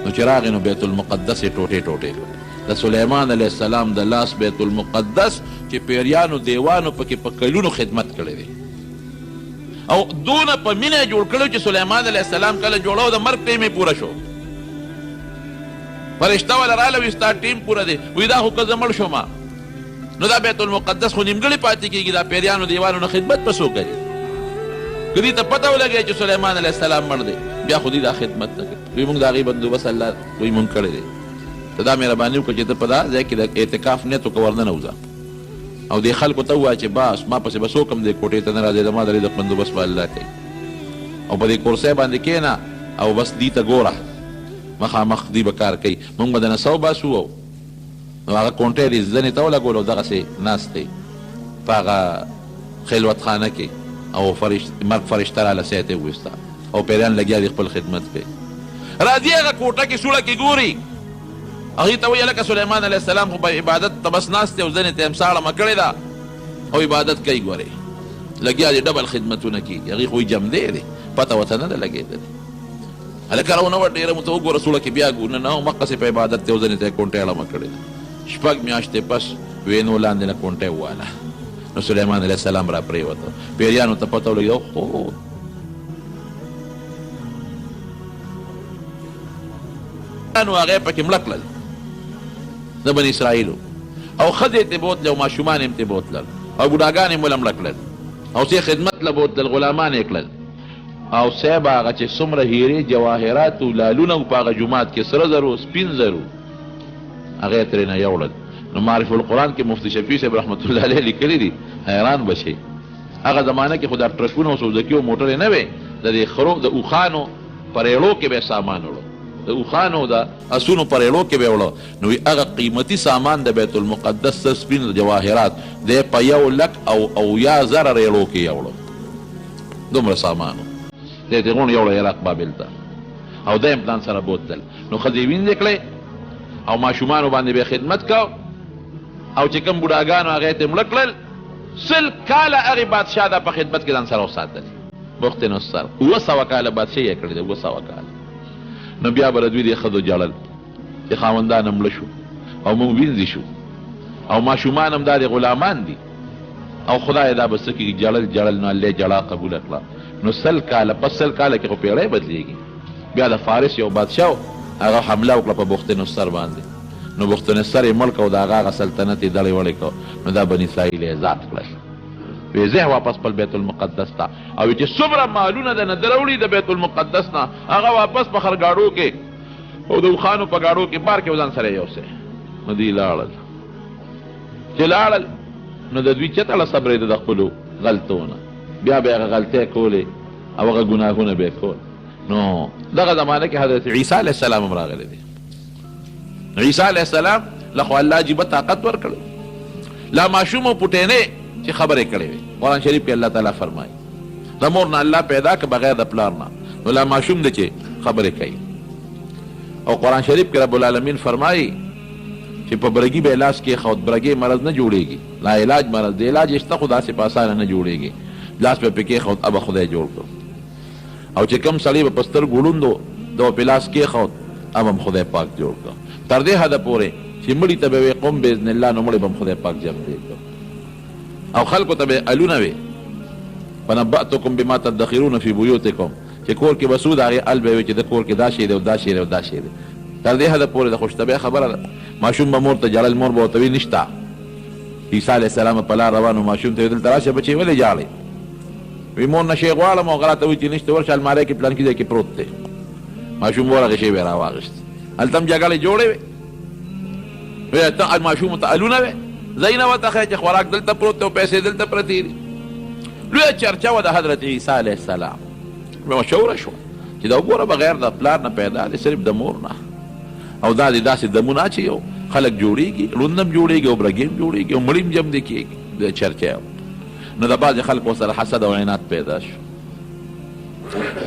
نو چې راغی نو بیت المقدس یې ټوټې ټوټې کړ. د سلیمان علیه السلام د لاس بیت المقدس چې پیریانو دیوانو پکې په کلونو خدمت کړی دی او دونه په مینه جوړ کړی چې سلیمان علیه السلام کله جوړو د مرګ ټیم یې پوره شو. فرشته وله راله وي ستا ټیم پوره دی. وایي دا خو که زه مړ شوم نو دا بیت المقدس خو نیمګړی پاتې کېږي. دا پیریانو دیوانو نه خدمت به څوک کوي؟ که دې ته پته ولګی چې سلیمان علیه السلام مړ دی بیا خو دې دا خدمت نه کوي. وایي مونږ د هغې بندوبست الله وایي مونږ کړی دی. ته دا مهرباني وکړه چې ته په دا ځای کې د اعتکاف نیت وکړه ورننه وځه او دې خلکو ته ووایه چې بس ما پسې به څوک هم دې کوټې ته نه راځي. زما د رزق بندوبست به الله کوي. او په دې کورسۍ باندې کښېنه او بس دې ته ګوره مخامخ دې به کار کوي. مونږ به د نسو باسو نو هغه کونټۍ دې زنې ته ولګول او دغسې ناست دی په هغه خلوت خانه کې او مرګ فرشته راله سیت یې وویسته او پیریان لګیا دي خپل خدمت کوي. راځي هغه کوټه کې سوړه کې ګوري هغې ته وایي هلکه سلیمان علیه السلام خو په عبادت ته بس ناست دی او زنې ته یې ساړمه کړې ده او عبادت کوي. ګورې لګیا دي ډبل خدمتونه کېږي. هغې خو جمدی دی پته ورته نه ده لګېدلې. هلکه راونه وه ډېره مو ته وګوره سوړه کې بیا ګور نه مقصې په عبادت دی او زنې ته یې کونټۍ اړمه کړې ده. 6 میاشتې پس وینو لاندې نه کونټۍ وواله. نو سلیمان علیه السلام را پرېوته. پیریانو ته پته ولګېده خو نو هغه پکې مړه کړل د بني اسرائیلو او ښځې یې ترې بوتلې او ماشومان یې هم ترې بوتلل او بوډاګان یې هم له مړه کړل او څه خدمت له بوتلل غلامان یې کړل او صاحب هغه چې څومره هیرې جواهرات او لالونه وو په هغه جومات کې سره زرو سپین زرو هغه یې ترېنه یوړل. نو معرف القرآن کې مفتی شفیع صاحب رحمت الله علیه لیکلي دي حیران به شي. هغه زمانه کې خو دا ټرکونه او سوزکي او موټرې نه وې. د دې خرو د اوښانو په ریړو کې به یې سامان وړو د اوښانو د اسونو په ریړو کې به یې وړو. نو هغه قیمتي سامان د بیت المقدس سپین جواهرات دی په 1,000,000 ریړو کې یې وړو. دومره سامان و دی ترې غونډ یوړه عراق بابل ته او دی هم ځان سره بوتل. نو ښځې وینځې کړې او ماشومانو باندې به خدمت کو او چې کوم بوډاګانو هغې ته مړه کړل 100 کاله هغې بادشاه دا په خدمت کې ځان سره وساتلي. بخت نصر 200 کاله بادشاهي یې کړې ده 200 کاله. نو بیا به د دوی دې ښځو جړل چې خاوندان هم مړه شو او موږ وینځي شو او ماشومان هم دا د غلامان دي او خدای دا به څه کېږي جړل نو الله جړا قبوله کړه. نو 100 کاله پس 100 کاله کې خو پیړۍ بدلېږي. بیا د فارس یو بادشاه هغه حمله وکړه په بخت نصر باندې. نو بخت نصر یې مړ کړ او د هغه سلطنت یې دړې وړې کړ. نو دا بني اسرائیل یې ذات کړل وی ځه واپس خپل بیت المقدس ته او چې څومره مالونه د نه دروړي د بیت المقدس نه هغه واپس په خرګاړو کې او د اوښانو په ګاړو کې بار کې ځان سره یوسې. نو دوی لاړل چې لاړل نو د دوی چته صبرېده د خپلو غلطونه بیا به هغه غلطۍ کولې او هغه ګناهونه به یې کول. نو دغه زمانه کې حضرت عیسی علیه السلام هم راغلی دی. عیسی علیه السلام له خو الله عجیبه طاقت ورکړی. لا ماشوم او پټینې چې خبرې کړې وي قرآن شریف کې الله تعالی فرمایي د مور نه الله پیدا که بغیر د پلار نه نو لا ماشوم دی چې خبرې کوي. او قرآن شریف کې رب العالمین فرمایي چې په برګي به لاس کې خود برګي مرض نه جوړېږي. لا علاج مرض دی علاج شته خو داسې په اسانه نه جوړېږي. لاس په پکې خود ابه خدای جوړ کړو او چې کم سړی به پستر ګړوندو د په لاس کې خود ابم خدای پاک جوړ کړو. تر دې حد پورې چې مړي ته به قوم باذن الله نو مړي بم خدای پاک جمع دی او خلکو ته به الونه وي فنبأتکم بما تدخرون فی بیوتکم چې کور کې بسود هغې ال به وي چې د کور کې دا شی دی او دا شی دی او دا شی دی. تر دې حده پورې د خوشطبعه خبره ده. ماشوم به مور ته جړل مور به ورته وي نشته. عیسی علیه السلام په لار روان و ماشوم ته یې دلته راشه بچې ولې جاړې وی مور نه شی غواړم او غلا ته وایي چې نشته ورشه المارۍ کې پلانکي ځای کې پروت دی. ماشوم ورغې شی به یې راواغېست هلته هم جګړې جوړې وې وی ته ماشوم ته الونه وې ځای نه ورته ښایي چې خوراک دلته پروت دی او پیسې دلته پرتې دي. لویه چرچه وه د حضرت عیسی علیه السلام مشهوره شوه چې دا وګوره بغیر د پلار نه پیدا دی صرف د مور نه او دا دې داسې دمونه چې یو خلک جوړېږي ړوند هم جوړېږي او برګې هم جوړېږي او مړي هم جمدې کېږي د چرچه. نو د بعضې خلکو سره حسد او عناد پیدا شو.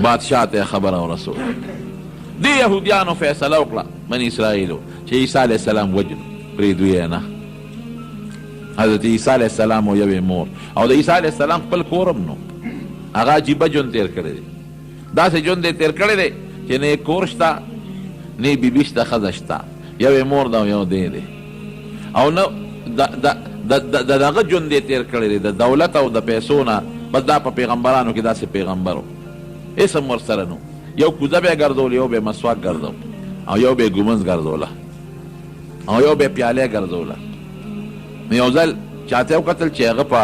بادشاه ته خبره ورسول دی یهودیانو فیصله وکړه بني اسرائیلو چې عیسی علیه السلام وجنو پرېږدو یې نه. حضرت عیسی علیه السلام او یوې مور او د عیسی علیه السلام خپل کورم نو هغه عجیبه ژوند تېر کړی دی. داسې ژوند یې تېر کړی دی چې نه یې کور شته نه یې بیبي شته ښځه شته، یوې مور ده او یو دی دی او نه د دغه ژوند یې تېر کړی دی د دولت او د پیسو نه. بس دا په پیغمبرانو کې داسې پیغمبر و اسم ورسره نو، یو کوزه به یې ګرځول، یو به یې مسواک ګرځول او یو به یې ګومنځ ګرځوله او یو به یې پیالې ګرځوله. نو یو ځل چاته وکتل چې هغه په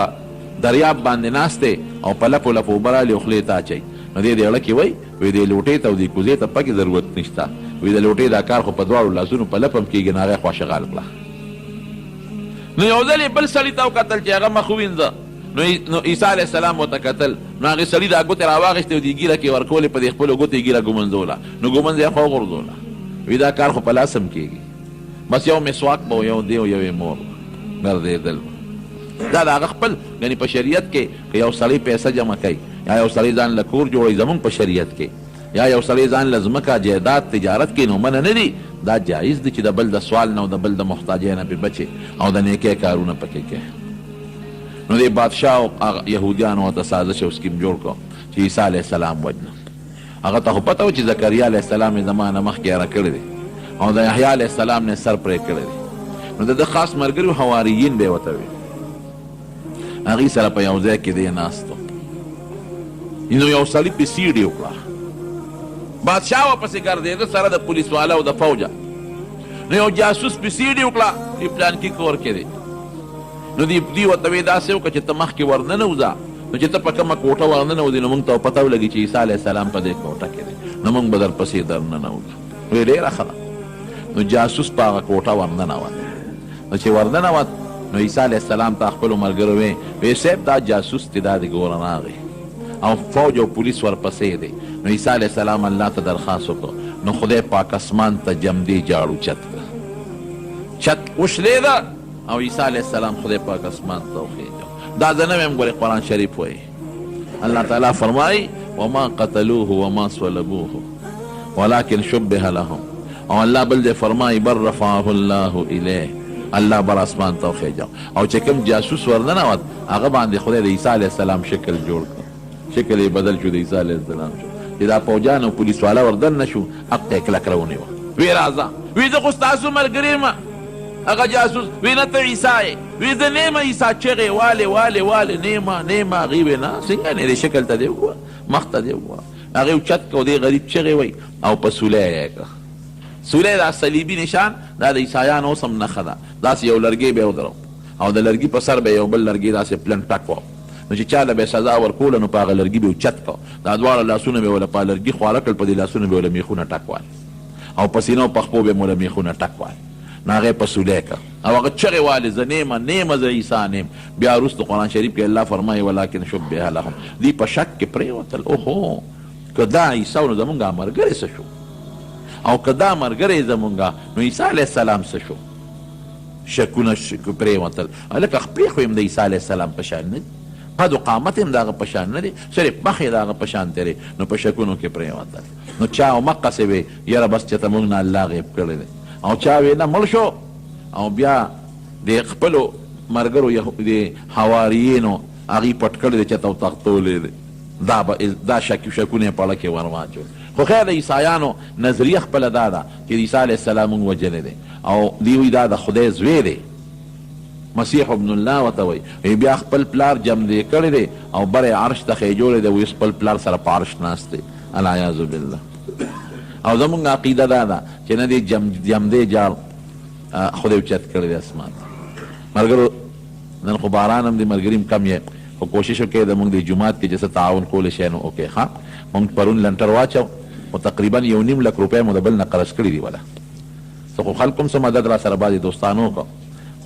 دریاب باندې ناست دی او په لپو لپو اوبه رالي او خولې ته اچوي. نو دې اړه کې وایي دې لوټې ته او دې کوزې ته پکې ضرورت نشته، د لوټې دا کار خو په دواړو لاسونو په لپم کېږي. نو هغه یې خواشغال کړه. نو یو ځل یې بل سړي ته وکتل چې هغه مخ ووینځه. نو عیسی علیه السلام ورته کتل. نو هغې سړي دا ګوتې راواخېستې او دې ږیره کې ورکولې، په دې خپلو ګوتې یې ږیره ګومنځوله. نو ګومنځ یې خوا وغورځوله. وی دا کار خو په لاس هم کېږي. بس یو مسواک به یو دی او یوې مور ګرځېدل. دا د هغه خپل یعنې په شریعت کې که یو سړی پیسه جمع کوي یا یو سړی ځان له کور جوړوي زمونږ په شریعت کې، یا یو سړی ځان له ځمکه جایداد تجارت کوي، نو منع نه دي. دا جایز دي چې د بل د سوال نه او د بل د محتاجۍ نه پې بچې او د نیکۍ کارونه پکې کوي. نو دې بادشاه او یهودیانو ورته سازش او سکیم جوړ کړو چې عیسی علیه السلام وجنه. هغه ته خو پته و چې زکریا علیه السلام یې زمانه مخکې هره کړې دی او د یحیی علیه السلام نه سر پرې کړی دی. نو د ده خاص ملګري حواریین به یې ورته وي، هغې سره په یو ځای کې دی ناست و. نو یو سړي پې سیډې وکړه، بادشاه ورپسې ګرځېده سره د پولیس والا او د فوجه. نو یو جاسوس پې سیډې وکړه چې پلانکي کور کې دی. نو دوی ورته ویې داسې وکړه چې ته مخکې ورننوځه، نو چې ته په کومه کوټه ورننوځې نو موږ ته پته ولګي چې عیسی علیه السلام په دې کوټه کې دی، نو موږ به درپسې درننوځو. ویې ډېره ښه ده. نو جاسوس په هغه کوټه ورننوت. نو چې ورننوت نو عیسی علیه السلام ته خپلو ملګرو ویې صاحب دا جاسوس دی، دا د ګوره راغی او فوج او پولیس ورپسې دی. نو عیسی علیه السلام الله ته درخواست وکړو. نو خدای پاک اسمان ته جمدی جاړو چت کړه، چت وشلېده او عیسی علیه السلام خدای پاک اسمان ته وخېږه. دا زه نه ویم، ګورې قرآن شریف وایي الله تعالی فرمایي وما قتلوه وما صلبوه ولكن شبه لهم. او الله بل دې فرمایي بل رفعه الله الیه، الله بر اسمان ته وخېږه. او چې کوم جاسوس ورننوت هغه باندې خدای د عیسی علیه السلام شکل جوړ کړ، شکل یې بدل شو د عیسی علیه السلام شو. چې دا پوجان او پولیس والا وردن نه شو، حق ته یې کلک راونیوه. وی راځه، وی زه خو ستاسو ملګری یم. هغه جاسوس وی نه ته عیسی یې، وی زه نه یم عیسی. چغې والې والې والې نیمه نیمه. هغې وی نه څنګه نه دې شکل ته دې وګوره، مخ ته دې وګوره. هغې اوچت کړ او دې غریب چغې وی او په سولی یې کړ. سولی دا صلیبي نشان دا د عیسایانو اوس هم نښه ده. داسې یو لرګی به یې ودرو او د لرګي په سر به یو بل لرګي داسې پلن ټک و. نو چې چا له به سزا ورکوله نو په هغه لرګي به اوچت کړ. دا دواړه لاسونه به یې وله په لرګي خواره کړل، په دې لاسونه به یې وله میخونه ټک وال او په سینه او په خپو به یې وله میخونه ټک وال. نو هغه په سولی کړ او هغه چغې والې زه نیمه نیمه زه عیسی نیم. بیا وروسته قرآن شریف کې الله فرمایي ولکن شبه لهم. دوی په شک کې پرېوتل اوهو که دا عیسی نو زمونږ ملګری څه شو، او که دا ملګری زمونږ نو عیسی علیه السلام څه شو. شکونه پرېوتل. هلکه خپې خو یم د عیسی علیه السلام په شان نه دي، قد و قامت هم د هغه په شان نه دي، صرف مخ یې د هغه په شان تېرې. نو په شکونو کې پرېوتل. نو چا او مقسې وې یاره بس چې ته مونږ نه الله غیب کړی دی، او چا وې نه مړ شو. او بیا د خپلو ملګرو د حواریینو هغې پټ کړی دی چېرته وتښتولی دی. دا شکونه یې پړه کې ور واچول. خو خیر د عیسایانو نظریه خپله دا ده چې عیسی علیه السلام مونږ وجلی دی او دوی وایي دا د خدای زوی دی، مسیح ابن الله ورته وایي. بیا خپل پلار جمدی کړی دی او بری عرش ته خېجولی دی، وایي خپل پلار سره په عرش ناست دی. العیاذ بالله. او زمونږ عقیده دا ده چې نه دی جمدی جاړ خدای اوچت کړی دی اسمان. ملګرو نن خو باران هم دی، ملګري هم کم یې، خو کوشش وکړئ د مونږ د جومات کې چې څه تعاون کولی شئ نو وکړئ. ښه مونږ پرون لنټر واچو او تقریبا 1.5 لک روپۍ مو د بل نه قرض کړي دي وله. څه خو خلکو هم څه مدد را سره بعضې دوستانو وکړو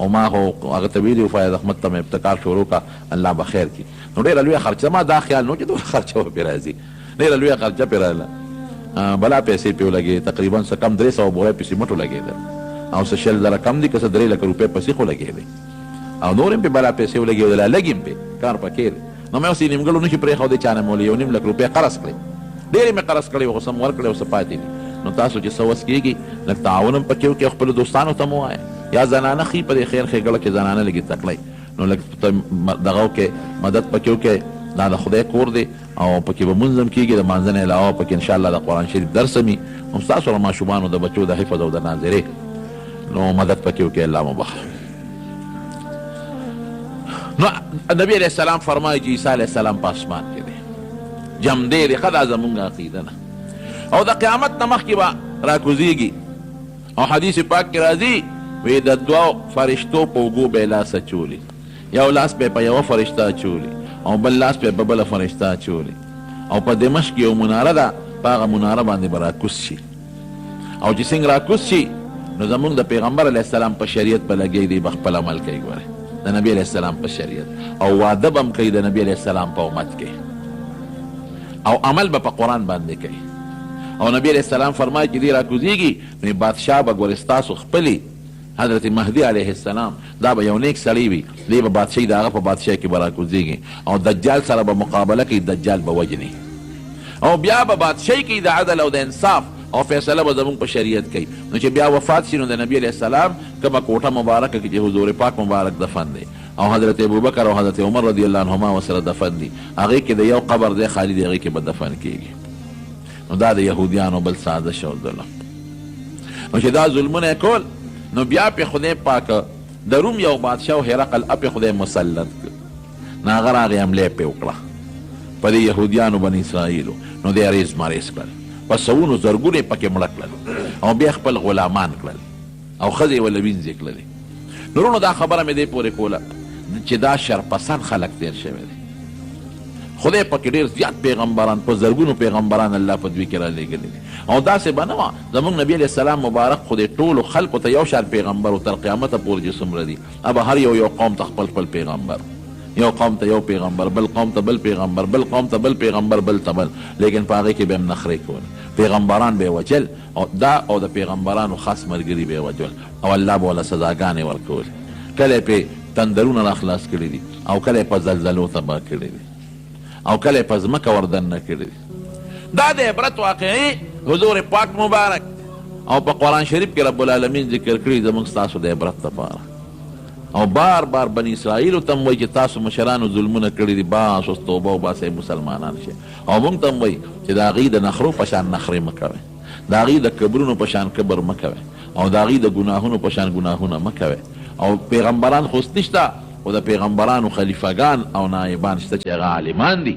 او ما خو هغه ته ویلي و فیاض احمد ته مې ابتکار شروع کړه، الله به خیر کړي. نو ډېره لویه خرچه، ما دا خیال نو چې دومره خرچه به پرې راځي، ډېره لویه خرچه پرې راغله. بلا پیسې پې ولګېدې، تقریبا څه کم 300 بوغۍ پې سیمټ ولګېدل او څه 100 زره کم دي که څه 3 لکه روپۍ پسې خو لګېدې او نور هم پې بلا پیسې ولګېدل، لږ هم پې کار پکې دی. نو مې اوس یې نیمګړو نشي پرېښودی چا نه مې ولې 1.5 لک روپۍ قرض کړې، ډېرې مې قرض کړې وو خو څه مې ورکړې او څه پاتې دي. نو تاسو چې څه وس کېږي لږ تعاون هم پکې وکړئ، خپلو دوستانو ته مو ووایه، یا زنانه ښي په دې خیر ښېګړه کې زنانه لږې تکړی نو لږ دغه وکړئ، مدد پکې وکړئ. دا د خدای کور دی او پکې به مونځ هم کېږي، د مانځه نه علاوه پکې انشاءالله د قرآن شریف درس هم وي، هم ستاسو د ماشومانو د بچو د حفظ او د ناظرې نو مدد پکې وکړئ. الله مبخل. نو نبی علیہ السلام فرمایي چې عیسی علیہ السلام په اسمان کې دی، جمدې دی، ښه دا زمونږ عقیده نه. او د قیامت نه مخکې به راکوزیږي او حدیث پاک کې راځي وی د دوو فرشتو په اوږو به یې لاس اچولي، یو لاس به یې په یوه فرشته اچولي او بل لاس به یې په بله فرشته اچولي، او په دمشق یو مناره ده، په هغه مناره باندې به راکوز شي، او چې څنګه راکوز شي نو زمونږ د پیغمبر علیه السلام په شریعت به لګی دی، به خپل عمل کوي. ګوره د نبی علیه السلام په شریعت، او واده به هم کوي د نبی علیه السلام په امت کې، او عمل به په قرآن باندې کوي. او نبی علیہ السلام فرمایي چې دی راکوزیږي نو بادشاه به ګورې ستاسو خپلې حضرت مهدي علیه السلام دا به یو نیک سړی وي، دی به بادشاهي د هغه په بادشاهۍ کې به راکوزیږي او دجال سره به مقابله کوي، دجال به وجني، او بیا به بادشاهي کوي د عدل او د انصاف او فیصله به زمونږ په شریعت کوي. نو چې بیا وفات شي نو د نبی علیه السلام کومه کوټه مبارکه کې چې حضور پاک مبارک دفن دی او حضرت ابوبکر او حضرت عمر رضی الله عنهما ورسره دفن دي، هغې کې د یو قبر دی خالی دی، هغې کې به دفن کېږي. نو دا د یهودیانو بل سازش او ظلم. نو چې دا ظلمونه کول نو بیا پې خدای پاک د روم یو بادشاه هرقل اپې خدای مسلط کړ، نو هغه راغې حملې پې وکړه په دې یهودیانو بني اسرائیلو، نو دی اریز ماریز کړل، په سوونو زرګونه یې پکې مړه کړل او بیا خپل غلامان کړل او ښځې یې ورله وینځې کړلې. نورونو دا خبره مې دې پورې کوله چې دا شرپسند خلک تېر شوی دی. خدای پکې ډېر زیات پیغمبران، په زرګونو پیغمبران الله په دوی کې رالیږلي دي، او داسې به نه وه. زمونږ نبي علیه السلام مبارک خدای ټولو خلکو ته یو شان پیغمبر و، تر قیامته پورې چې څومره دي ابه هر یو قوم ته خپل خپل پیغمبر، یو قوم ته یو پیغمبر، بل قوم ته بل پیغمبر، بل قوم ته بل پیغمبر، بل ته بل، لیکن په هغې کې به هم نخرې کول، پیغمبران به یې وجل او او د پیغمبرانو خاص ملګري به یې وجل او الله به وله سزاګانې ورکول. کله یې پې تندرونه را خلاص کړي دي او کله یې په زلزلو تباه کړي دي او کله په ځمکه وردننه کړي. دا د عبرت واقعي حضور پاک مبارک او په قرآن شریف کې رب العالمین ذکر کړي زموږ ستاسو د عبرت لپاره. او بار بار بني اسرائیلو ته هم وایي چې تاسو مشرانو ظلمونه کړي دي، باس اوس توبه وباسئ مسلمانان شئ. او موږ ته هم وایي چې د هغوی د نخرو په شان نخرې مه کوئ، د هغوی د کبرونو په شان کبر مه کوئ، او د هغوی د ګناهونو په شان ګناهونه مه کوئ. او پیغمبران خو نشته، او د پیغمبرانو خلیفګان او نایبان شته چې هغه عالمان دي.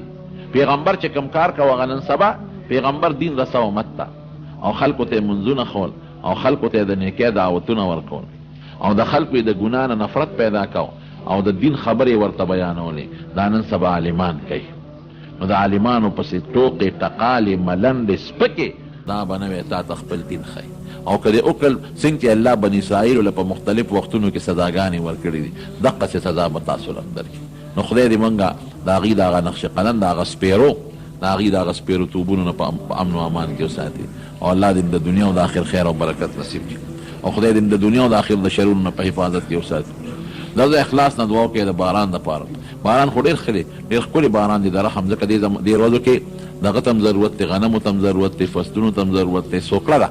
پیغمبر چې کم کار کوه هغه نن سبا پیغمبر دین رسه امت ته، او خلکو ته یې منځونه ښول او خلکو ته یې د نیکۍ دعوتونه ورکول او د خلکو یې د ګناه نه نفرت پیدا کو او د دین خبرې ورته بیانولې. دا نن سبا عالمان کوي. نو د عالمانو پسې ټوقې ټقالې ملنډې سپکې دا به نه وی تا ته خپل دین ښایي. او که دې وکړل څنګه چې الله بني اسرائیلو له په مختلف وختونو کې سزاګانې ورکړي دي، دقسې سزا به تاسو له هم درکړي. نو خدای دې مونږه د هغوی د هغه نقش قلم، د هغه سپیرو، د هغوی د هغه سپیرو توبونو نه په امن و امان کې وساتي. او الله دې د دنیا او د آخر خیر او برکت نصیب کړي، او خدای دې د دنیا او د آخر د شرونو نه په حفاظت کې وساتي. دا د اخلاص نه دعا وکړئ د باران دپاره. باران خو ډېر ښه دی، ډېر ښکلي باران دی د رحم، ځکه دې ورځو کې دغه ته هم ضرورت دی، غنمو ته هم ضرورت دی، فصلونو ته هم ضرورت دی، سوکړه ده،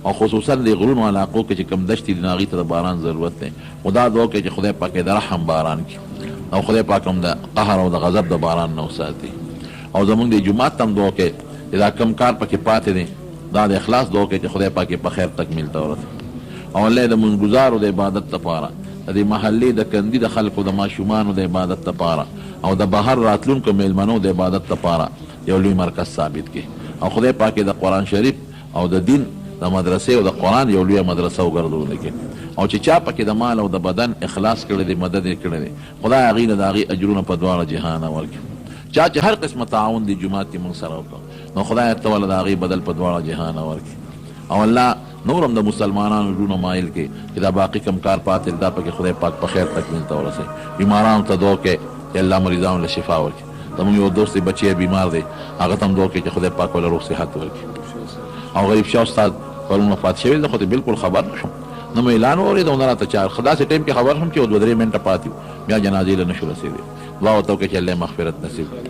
او خصوصا د غرونو علاقو کې چې کوم دشتې دي هغوی ته د باران ضرورت دی. خو دا دعا وکړئ چې خدای پاک د رحم باران کړي او خدای پاک هم د قهر او د غضب د باران نه وساتي. او زمونږ د جومات ته هم دعا وکړئ چې دا کم کار پکې پاتې دی دا د اخلاص دعا وکړئ چې خدای پاک یې په خیر تکمیل ته ورسوي. او الله د منځګزارو د عبادت لپاره، د دې محلې د کندي د خلکو د ماشومانو د عبادت لپاره او د بهر راتلونکو میلمنو د عبادت لپاره یو لوی مرکز ثابت کړي. او خدای پاک د قرآن شریف او د دین د مدرسې او د قرآن یو لویه مدرسه وګرځولې کړي. او چې چا پکې د مال او د بدن اخلاص کړی دی، مدد یې کړی دی، خدای هغوی نه د هغوی اجرونه په دواړه جهانه ورکړي. چا چې هر قسمه تعاون دی جومات کې موږ سره وکړو نو خدای ته ولې د هغوی بدل په دواړه جهانه ورکړي. او الله نور هم د مسلمانانو زړونه مایل کړي چې دا باقي کم کار پاتې دا پکې خدای پاک په خیر تکمیل ته ورسوي. بیمارانو ته دعا وکړئ چې الله مریضانو له شفا ورکړي. زموږ یو دوست دی بچی بیمار دی، هغه ته هم دعا وکړئ چې خدای پاک ولې روغ صحت ورکړي. او غریب شاه استاد پرون وفات شوی دی، خو ته بالکل خبر نه شوم، نه مې اعلان واورېد او نه راته چا داسې ټایم کې خبر شوم چې 2-3 منټه پاتې وو، بیا جنازې له نه شو رسېدی. دعا ورته وکړئ چې الله مغفرت نصیب کړي.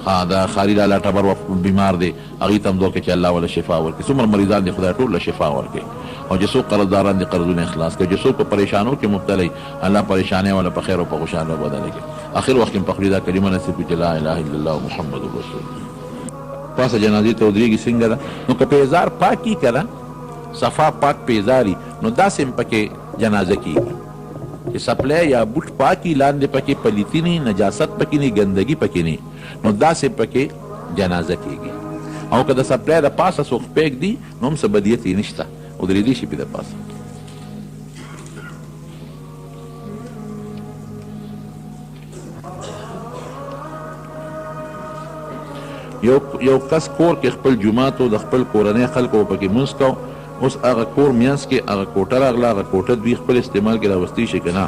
دا خاري لالا ټبر بیمار دی هغوی ته هم دعا وکړئ چې الله وله شفا ورکړي. څومره مریضان دي خدای ټول له شفا ورکړي، او چې څوک قرضداران دي قرضونه اخلاص کړي، چې څوک په پریشانو کې مبتلا وي الله پریشانۍ والا په خیر او په خوشحاله بدله کړي. اخر وخت کې پخلی دا کلمه نصیب کړي چې لا اله الا الله محمد رسول الله. پاسه جنازې ته ودرېږي څنګه ده نو که پیزار پاکي که ده صفا پاک پیزاري نو داسې هم پکې جنازه کېږي چې سپلی یا بوټ پاکي لاندې پکې پلیتي نه نجاست پکې نه ګندګي پکې نه نو داسې پکې جنازه کېږي. او که د سپلی د پاسه څوک پیک دي نو هم څه بدیت یې نشته ودرېدی شي پې د پاسه. یو کس کور کې خپل جومات او د خپل کورنۍ خلکو پکې مونځ کو، اوس هغه کور میانځ کې هغه کوټه راغله، هغه کوټه دوی خپل استعمال کې راوستی شي که نه،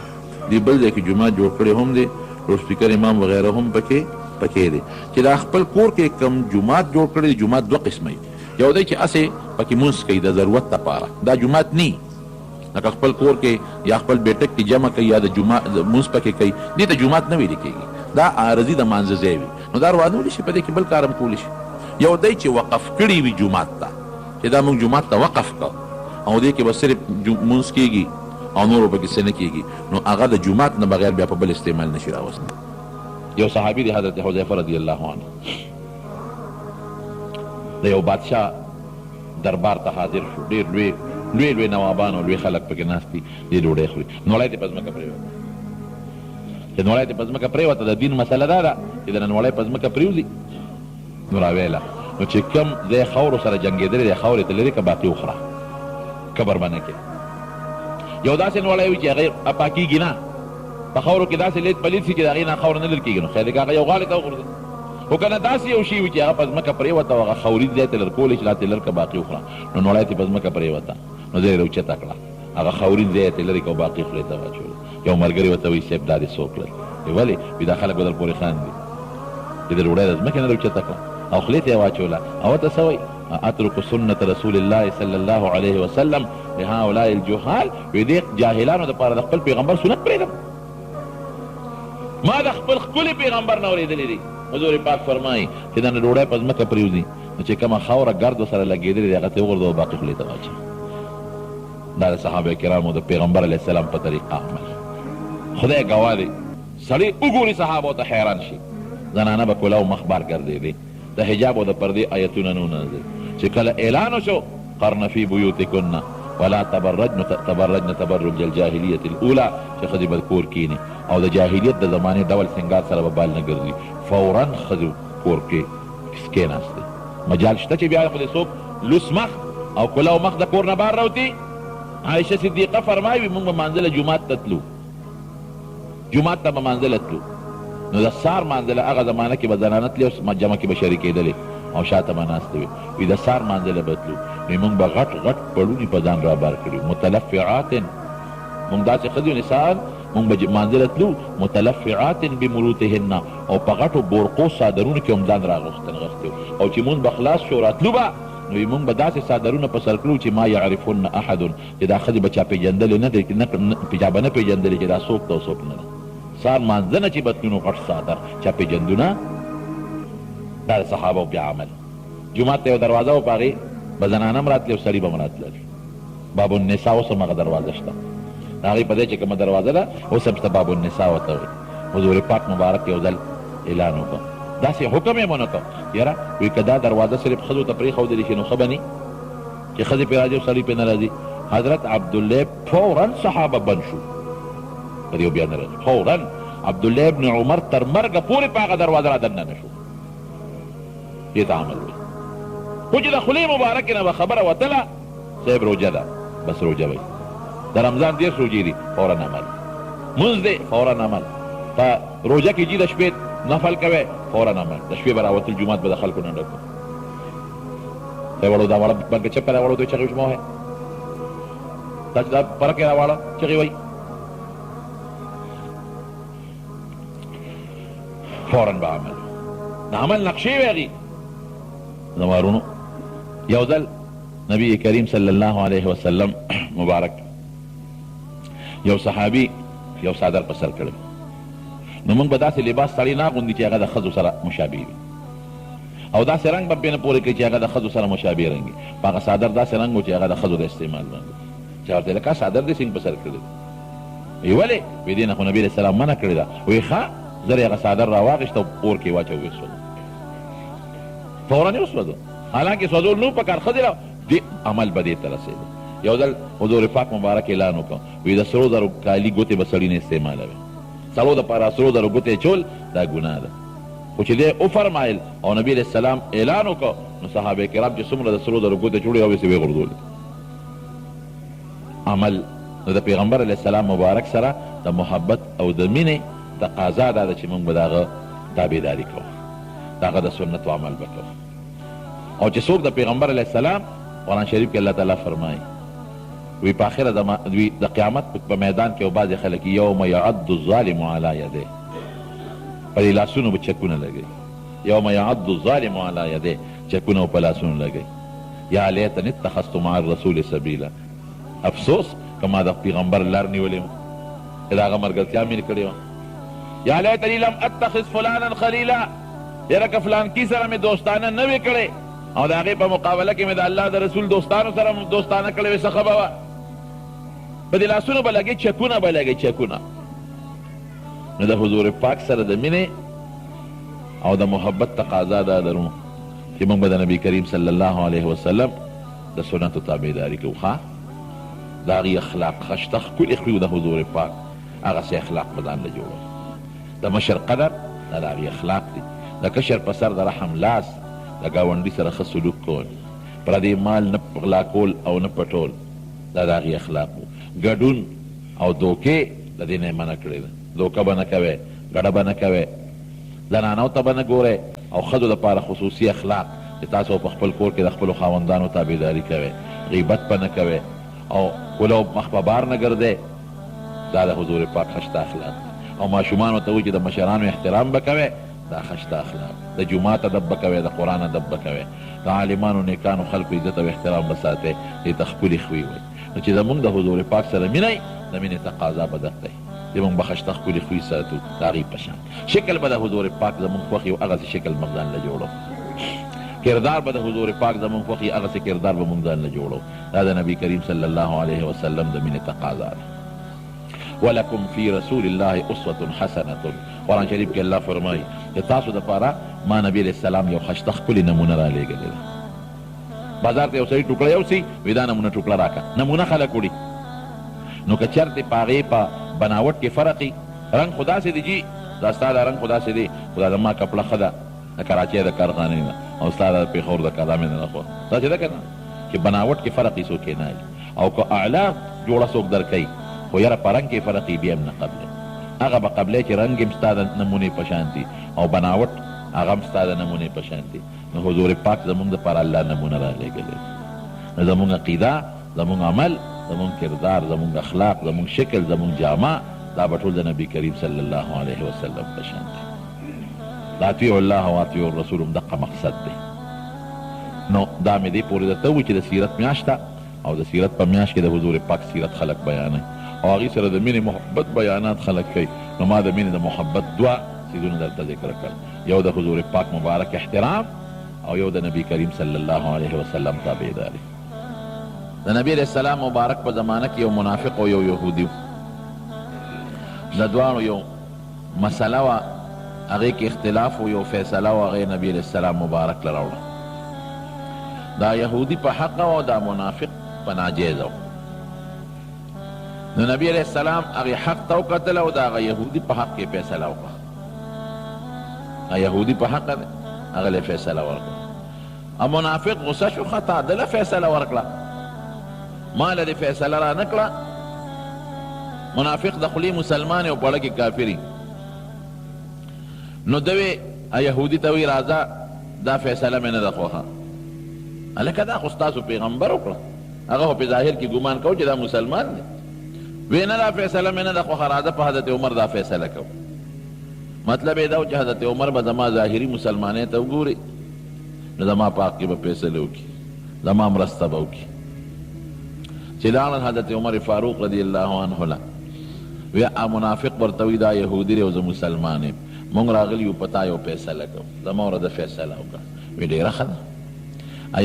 دوی بل ځای کې جومات جوړ کړی هم دی، لوډسپیکر امام وغیره هم پکې دی. چې دا خپل کور کې کم جومات جوړ کړی دی، جومات دوه قسمه یو دی چې هسې پکې مونځ کوي د ضرورت دپاره، دا جومات نی لکه خپل کور کې یا خپل بیټک کې جمع کوي یا د مونځ پکې کوي، دې ته جومات نه ویل کېږي، دا عارضي د مانځه ځای وي نو دا روانولی شي په دې کې بل کار هم کولی شي. یو دی چې وقف کړي وي جومات ته چې دا موږ جومات ته وقف کړو او دې کې به صرف مونځ کېږي او نور پکې څه نه کېږي نو هغه د جومات نه بغیر بیا په بل استعمال نشي راوستی. یو صحابي دی حضرت حذیفه رضی الله عنه د یو بادشاه دربار ته حاضر شو، ډېر لوی نوابان او لوی خلک پکې ناست دي، دې ډوډۍ خوري، نوړی ته په ځمکه پرېوته. چې نوړی ته په ځمکه پرېوته د دین مسله دا ده چې د نوړی په ځمکه پرېوځي نو راویله نو چې کم ځای خاورو سره جنګېدلی دی خاورې ته لرې که باقي وخوره کبر به نه کې. یو داسې نوړی وي چې هغې پاکېږي نه، په خاورو کې داسې لید پلید شي چې د هغې نه خاوره نه لرې کېږي نو خیر دی که هغه یو غاړې ته وغورځي. خو که نه داسې یو شي وي چې هغه په ځمکه پرېوته او هغه خوري ځای ته لر کولی چې لا ترې لر که باقي وخوره نو نوړی ته په ځمکه پرېوته نو ځای یې راوچته کړه، هغه خورین ځای ته لرې که او باقي خولې ته واچولې. یو ملګري ورته وایي صاحب دا دې څوک کړل؟ ولې؟ وایي دا خلک به در پورې خاندي چې د ډوډۍ د ځمکې نه راوچته کړه او خولې ته یې واچوله. او ورته څه وایي؟ اترک سنت رسول الله صلی الله علیه وسلم لهؤلاء الجهال، وایي دې جاهلانو دپاره د خپل پیغمبر سنت پرېږدم، ما د خپل ښکلي پیغمبر نه اورېدلی دی. حضور پاک فرمایي چې دا نه ډوډۍ په ځمکه پرېوځي نو چې کومه خاوره ګردو سره لګېدلې دی هغه ته یې وغورځوه او باقي خولې ته واچوه. دا د صحابه کرامو د پیغمبر علیه السلام په طریقه عمل. خدای ګواه دی سړی وګوري صحابو ته حیران شي، زنانه به کلاو مخ بار ګرځېدې، د حجاب او د پردې آیتونه نه نازل چې کله اعلان وشو قرن فی بیوتکن ولا تبرجن تبرج الجاهلیة الاولى چې ښځې به کور کینې او د جاهلیت د زمانې ډول سنګار سره به بال نه ګرځي، فورا ښځې کور کې کېناستې. مجال شته چې بیا خو دې څوک لوس مخ او کلاو مخ د کور نه بار راوتي. عایشه صدیقه فرمایي موږ به مانځله جومات ته تلو، جومات ته به مانځله تلو نو د سار مانځله هغه زمانه کې به زنانه تلې او جمع کې به شریکېدلې او شاته به ناستې وي. وایي د سار مانځله به تلو نو موږ به غټ پړوني په ځان رابار کړي، متلفعات، موږ داسې ښځې نسان موږ به مانځله تلو متلفعات بمروتهن او په غټو بورقو څادرونو کې هم ځان راغوښتي او چې مونځ به خلاص شو راتلو به نو موږ به داسې څادرونه په سر کړو چې ما یعرفن احد چې دا ښځې به چا پېژندلې نه دی، چا به نه پېژندلې چې دا څوک ده او څوک نه ده. سار مانځه نه چې به تلو نو غټ څادر چا پېژندونه، دا د صحابو بیا عمل. جومات ته یو دروازه و په هغې به زنانه هم راتلې او سړي به هم راتلل. باب النساء اوس هم هغه دروازه شته، د هغې په دی چې کومه دروازه ده اوس هم شته باب النساء ورته وایي. حضور پاک مبارک یو ځل اعلان وکړ، داسې حکم یې ونه کړ یاره وایي که دا دروازه صرف ښځو ته پرېښودلی شي نو ښه به نه چې ښځې پرې راځي او سړي پرې نه راځي. حضرت عبدالله فورا صحابه بند شو پر یو بیا نه راځي، فورا عبدالله ابن عمر تر مرګه پورې په هغه دروازه را دننه نه شو. دې ته عمل وایي. خو چې د خولې مبارکې نه به خبره وتله صاحب روجه ده، بس روجه وایي د رمضان 10 روجې دي فورا عمل، مونځ دی فورا عمل، په روجه کې جي د شپې نفل کوي فورا عمل، د شپې به راوتل جومات به د خلکو نه ډک دی وړو دا وړه بلکې چپه دا وړو دوی چغې وشمه وایي دا چې دا پرکې را واړه چغې وایي فورا به عمل. د عمل نقشې وي هغې زمارونو. یو ځل نبی کریم صلی الله علیه وسلم مبارک یو صحابي یو څادر په سر کړی نو موږ به داسې لباس سړی نه اغوندي چې هغه د ښځو سره مشابه وي. او داسې رنګ به پې نه پورې کوي چې هغه د ښځو سره مشابه رنګ وي. په هغه څادر داسې رنګ و چې هغه د ښځو د استعمال رنګ و. چا ورته لکه څادر دې څنګه په سر کړی دی؟ وی ولې؟ وی دې نه خو نبي علیه السلام منع کړې ده. وی ښه زر یې هغه څادر راواخېست او اور کې واچو وسوځو، فورا یې وسوځو. حالانکې سوځول نه پکار، ښځې را دې عمل به دې ته رسېده. یو ځل حضور پاک مبارک اعلان وکړ، وی د سرو زرو کالي ګوتې به سړي نه استعمالوي. سړو دپاره سرو زرو ګوتې چول دا ګناه ده. خو چې دی وفرمایل او نبي علیه السلام اعلان وکړ، نو صحابه کرام چې څومره د سرو زرو ګوتې جوړې او ویسې ویې عمل نو د پیغمبر علیه السلام مبارک سره د محبت او د مینې تقاضا دا ده چې موږ به د هغه تابعداري کوو، د هغه د سنتو عمل به کوو. او چې څوک د پیغمبر علیه السلام، قرآن شریف کې الله تعالی فرمایي وی په آخره د قیامت په میدان کې بعضې خلک یوم یعد الظالم علی یدیه، په دې لاسونو به چکونه لګوي. یوم یعد الظالم علی یدیه، چکونه په لاسونو لګوي. یا لیتنی اتخذت مع الرسول سبیلا، افسوس که ما د پیغمبر لار نیولې وه، چې د هغه ملګرتیا مې کړې وه. یا لیتنی لم اتخذ فلانا خلیلا، یاره که فلانکي سره مې دوستانه نه وې کړې او د هغې په مقابله کې مې د الله د رسول دوستانو سره دوستانه کړې وې، څه ښه به وه. په دې لاسونو به لګې چکونه به لګې چکونه. نو د حضور پاک سره د مینې او د محبت تقاضا دا لرو چې موږ به د نبي کریم صلی الله علیه وسلم د سنتو تابعداري کوو. ښه د هغې اخلاق ښه ښکلي ښکلي د حضور پاک هغسې اخلاق به ځان له جوړوي. د مشر قدر دا د هغې اخلاق دي. د کشر په سر د رحم لاس، د ګاونډي سره ښه سلوک کول، پردی مال نه غلا کول او نه پټول، دا د هغې اخلاق وو. ګډون او دوکې د دې نه یې منع کړې ده. دوکه به نه کوئ، ګډه به نه کوئ، زنانو ته به نه ګورئ. او ښځو دپاره خصوصي اخلاق چې تاسو په خپل کور کې د خپلو خاوندانو تابعداري کوئ، غیبت به نه کوئ او کولو مخ په بار نه ګرځئ. دا د حضور پاک خشته اخلاق دي. او ماشومانو ته وایي چې د مشرانو احترام به کوئ، دا خشته اخلاق. د جومات ادب به کوئ، د قرآن ادب به کوئ، د عالمانو نیکانو خلکو عزت او احترام به ساتئ. دې ته ښکلي خوی وایي. نو چې زمونږ د حضور پاک سره مینه د مینې تقاضا به دغه دی چې موږ به ښایسته ښکلي خوی ساتو د هغې په شان. شکل به د حضور پاک زمونږ خوښ یو هغسې شکل موږ ځان له جوړو. کردار به د حضور پاک زمونږ خوښ یي هغسې کردار به موږ ځان له جوړو. دا د نبي کریم صلی الله علیه وسلم د مینې تقاضا ده. ولکم فی رسول الله اسوة حسنة. قرآن شریف کې الله فرمایي چې تاسو دپاره ما نبي علیه السلام یو ښایسته ښکلې نمونه رالیږلې ده. بازار ته یو سړي ټوکړه یوسي، وایي دا نمونه ټوکړه راکړه. نمونه خلک وړي. نو که چېرته په هغې په بناوټ کې فرق وي، رنګ خو داسې دی جي، دا ستا دا رنګ خو داسې دی، خو دا زما کپړه ښه ده، د کراچۍ د کارخانې نه او ستا د پېښور د کلامې نه خو داسې ده که نه چې بناوټ کې فرق یې څوک یې نه او که اعلی جوړه څوک در کوي، خو یاره په رنګ کې فرق یې بیا هم نه قبلې. هغه به قبلې چې رنګ هم ستا د نمونې په شان دي او بناوټ هغه هم ستا د نمونې په شان دي. نو حضور پاک زمونږ دپاره الله نمونه رالیږلې. نو زمونږ عقیده، زمونږ عمل، زمونږ کردار، زمونږ اخلاق، زمونږ شکل، زمونږ جامه، دا به ټول د نبي کریم صلی الله علیه وسلم په شان دي. د اطیعوا الله و اطیعوا الرسول هم دقه مقصد دی. نو دا مې دې پورې درته ووایي چې د سیرت میاشت ده او د سیرت په میاشت کې د حضور پاک سیرت خلک بیانوي او هغې سره د مینې محبت بیانات خلک کوي. نو ما د مینې د محبت دوه څیزونه درته ذکر کړل، یو د حضور پاک مبارک احترام او یو د نبی کریم صلی الله علیه وسلم تابعداري. د نبی علیه السلام مبارک په زمانه کې یو منافق او یو یهودي و. د دواړو یو مسله وه، هغې کې اختلاف و، یو فیصله و، هغې نبی علیه السلام مبارک له راوړه. دا یهودي په حق او دا منافق په ناجیزه و. نو نبی علیه السلام هغې حق ته وکتله او د هغه یهودي په حق کې فیصله وکړه. هغه یهودي په حق دی، هغه له فیصله ورکړه. او منافق غصه شو، خطا دله فیصله ورکړه، ما له دې فیصله را نه کړه. منافق د خولې مسلمان او پړه کې کافري. نو دوی یهودي ته وایي راځه دا فیصله مې نه ده خوښه. هلکه دا خو ستاسو پیغمبر وکړه، هغه خو په ظاهر کې ګمان کوو چې دا مسلمان دی. وی نه دا فیصله مې نه ده خوښه، راځه په حضرت عمر دا فیصله کوو. مطلب یې دا و چې حضرت عمر به زما ظاهري مسلمانۍ ته وګوري، نو زما په حق کې به فیصلې وکړي، زما مرسته به وکړي. چې لاړل حضرت عمر فاروق رضی الله عنه له وی منافق ورته وی دا یهودي دی او زه مسلمان یم، مونږ راغلي یو په تا یو فیصله کوو، زما ورته فیصله وکړه. وی ډېره ښه ده.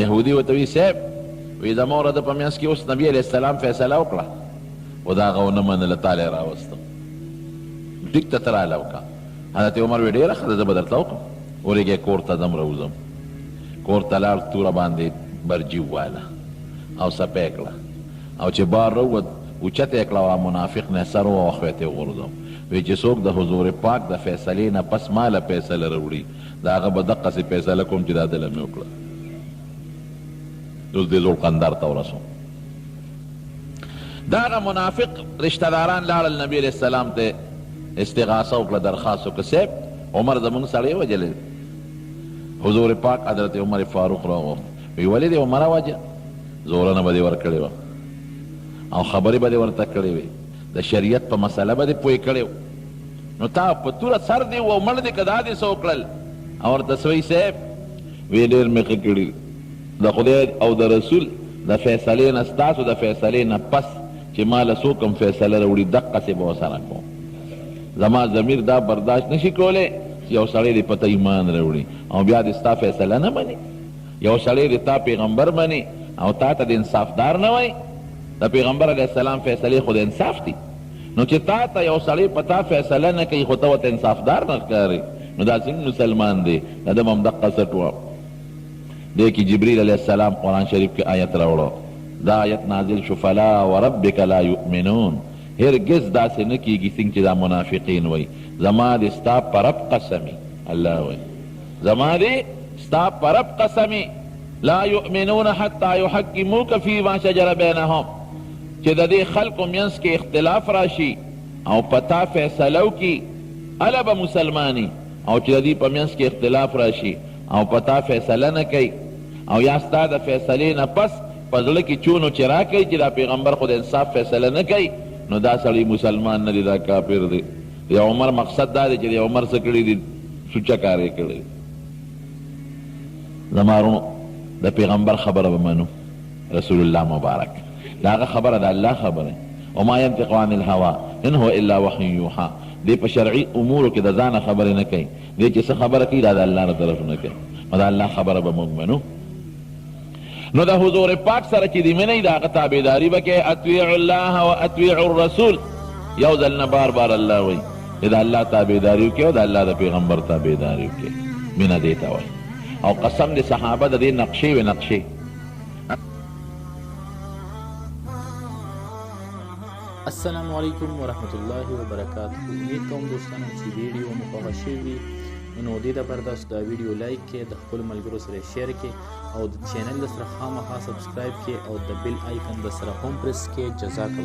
یهودي ورته وایي صاحب وی د مور د په منځ کې اوس نبي علیه السلام فیصله وکړه خو د هغه ونه منله تا لی راوستم ټیک ته ته راله وکړه. حضرت عمر وی ډېره ښه ده زه به درته وکړم ورېږې کور ته ځم راوځم. کور ته لاړ توره باندې برجي وواله او څپی کړه او چې بار راووت اوچته یې کړه او منافق نه سر ووخویت یې وغورځوم. وی چې څوک د حضور پاک د فیصلې نه پس ماله فیصله راوړي د هغه به دقسې فیصله کوم چې دا دله مې وکړه. اوس دې ذوالقندر ته ورسوم. دا هغه منافق رشته داران لاړل نبي علیه السلام ته استغاثه وکړه درخواست وکړه صاحب عمر زمونږ سړی وجلی. حضور پاک حضرت عمر فاروق راوغوښت وی ولې دې عمره وجه زورنه به دې ورکړې وه او خبرې به دې ورته کړې وې د شریعت په مسله به دې پوه کړی و نو تا په توره سر دې و او مړ دې که دا دې څه وکړل او ورته څه وایي صاحب وی ډېر مې ښه کړي د خدای او د رسول د فیصلې نه ستاسو د فیصلې نه پس چې ما له څوک هم فیصله راوړي دقسې به ورسره کوم. زما ضمیر دا برداشت نشي کولی چې یو سړی دې پته ایمان راوړي او بیا دې ستا فیصله نه مني. یو سړی دې تا پیغمبر مني او تا ته د انصافدار نه وایي. د پیغمبر علیه السلام فیصلې خو د انصاف دي نو چې تا ته یو سړی په تا فیصله نه کوي خو ته ورته انصافدار نه ښکاري نو دا څنګه مسلمان دی. د ده به هم دقه څټ وه. دې کې جبریل علیه السلام قرآن شریف کې آیت راوړه. دا آیت نازل شو فلا وربک لا یؤمنون هرگز داسې نه کېږي څنګه چې دا منافقین وایي زما دې ستا په رب قسمي الله وایي زما دې ستا په رب قسمي لا یؤمنون حتی یحکموک فیما شجر بینهم چې د دې خلقو منځ کې اختلاف راشي او پتا فیصله وکړي اله به مسلماني او چې د دې په منځ کې اختلاف راشي او پتا فیصله نه کوي او یا ستا د فیصلې نه پس په زړه کې چونو چې راکوي چې دا پیغمبر خو د انصاف فیصله نه کوي نو دا سړی مسلمان نه دی دا کافر دی. د عمر مقصد دا دی چې د عمر څه کړي دي سوچه کار یې کړی. زما ورونو د پیغمبر خبره به منو رسول الله مبارک دا هغه خبره د الله خبره وما ينطق عن الهوا ان هو الا وحی یوحى. دی په شرعي امورو کې د ځانه خبرې نه کوي دی چې څه خبره کوي دا د الله نه طرف نه کوي نو د الله خبره به موږ منو. نو د حضور پاک سره چې دې منئ د هغه تابعداري به کوئ. اطیعوا الله و اطیعوا الرسول یو ځل نه بار بار الله وایي چې د الله تابعداري وکړئ او د الله د پیغمبر تابعداري وکړئ. مینه دې ته وایي او قسم د صحابه د دې نقشې وې نقشې. السلام علیکم ورحمت الله وبرکاته. امید کوم دوستانو چې ویډیو مو خوښه شوې وي نو دې لپاره تاسو دا ویډیو لایک کړئ د خپلو ملګرو سره شیر کړئ او د چینل سره خامخا سبسکرایب کړئ او د بیل آیکن د سره هم پریس کړئ. جزاک الله.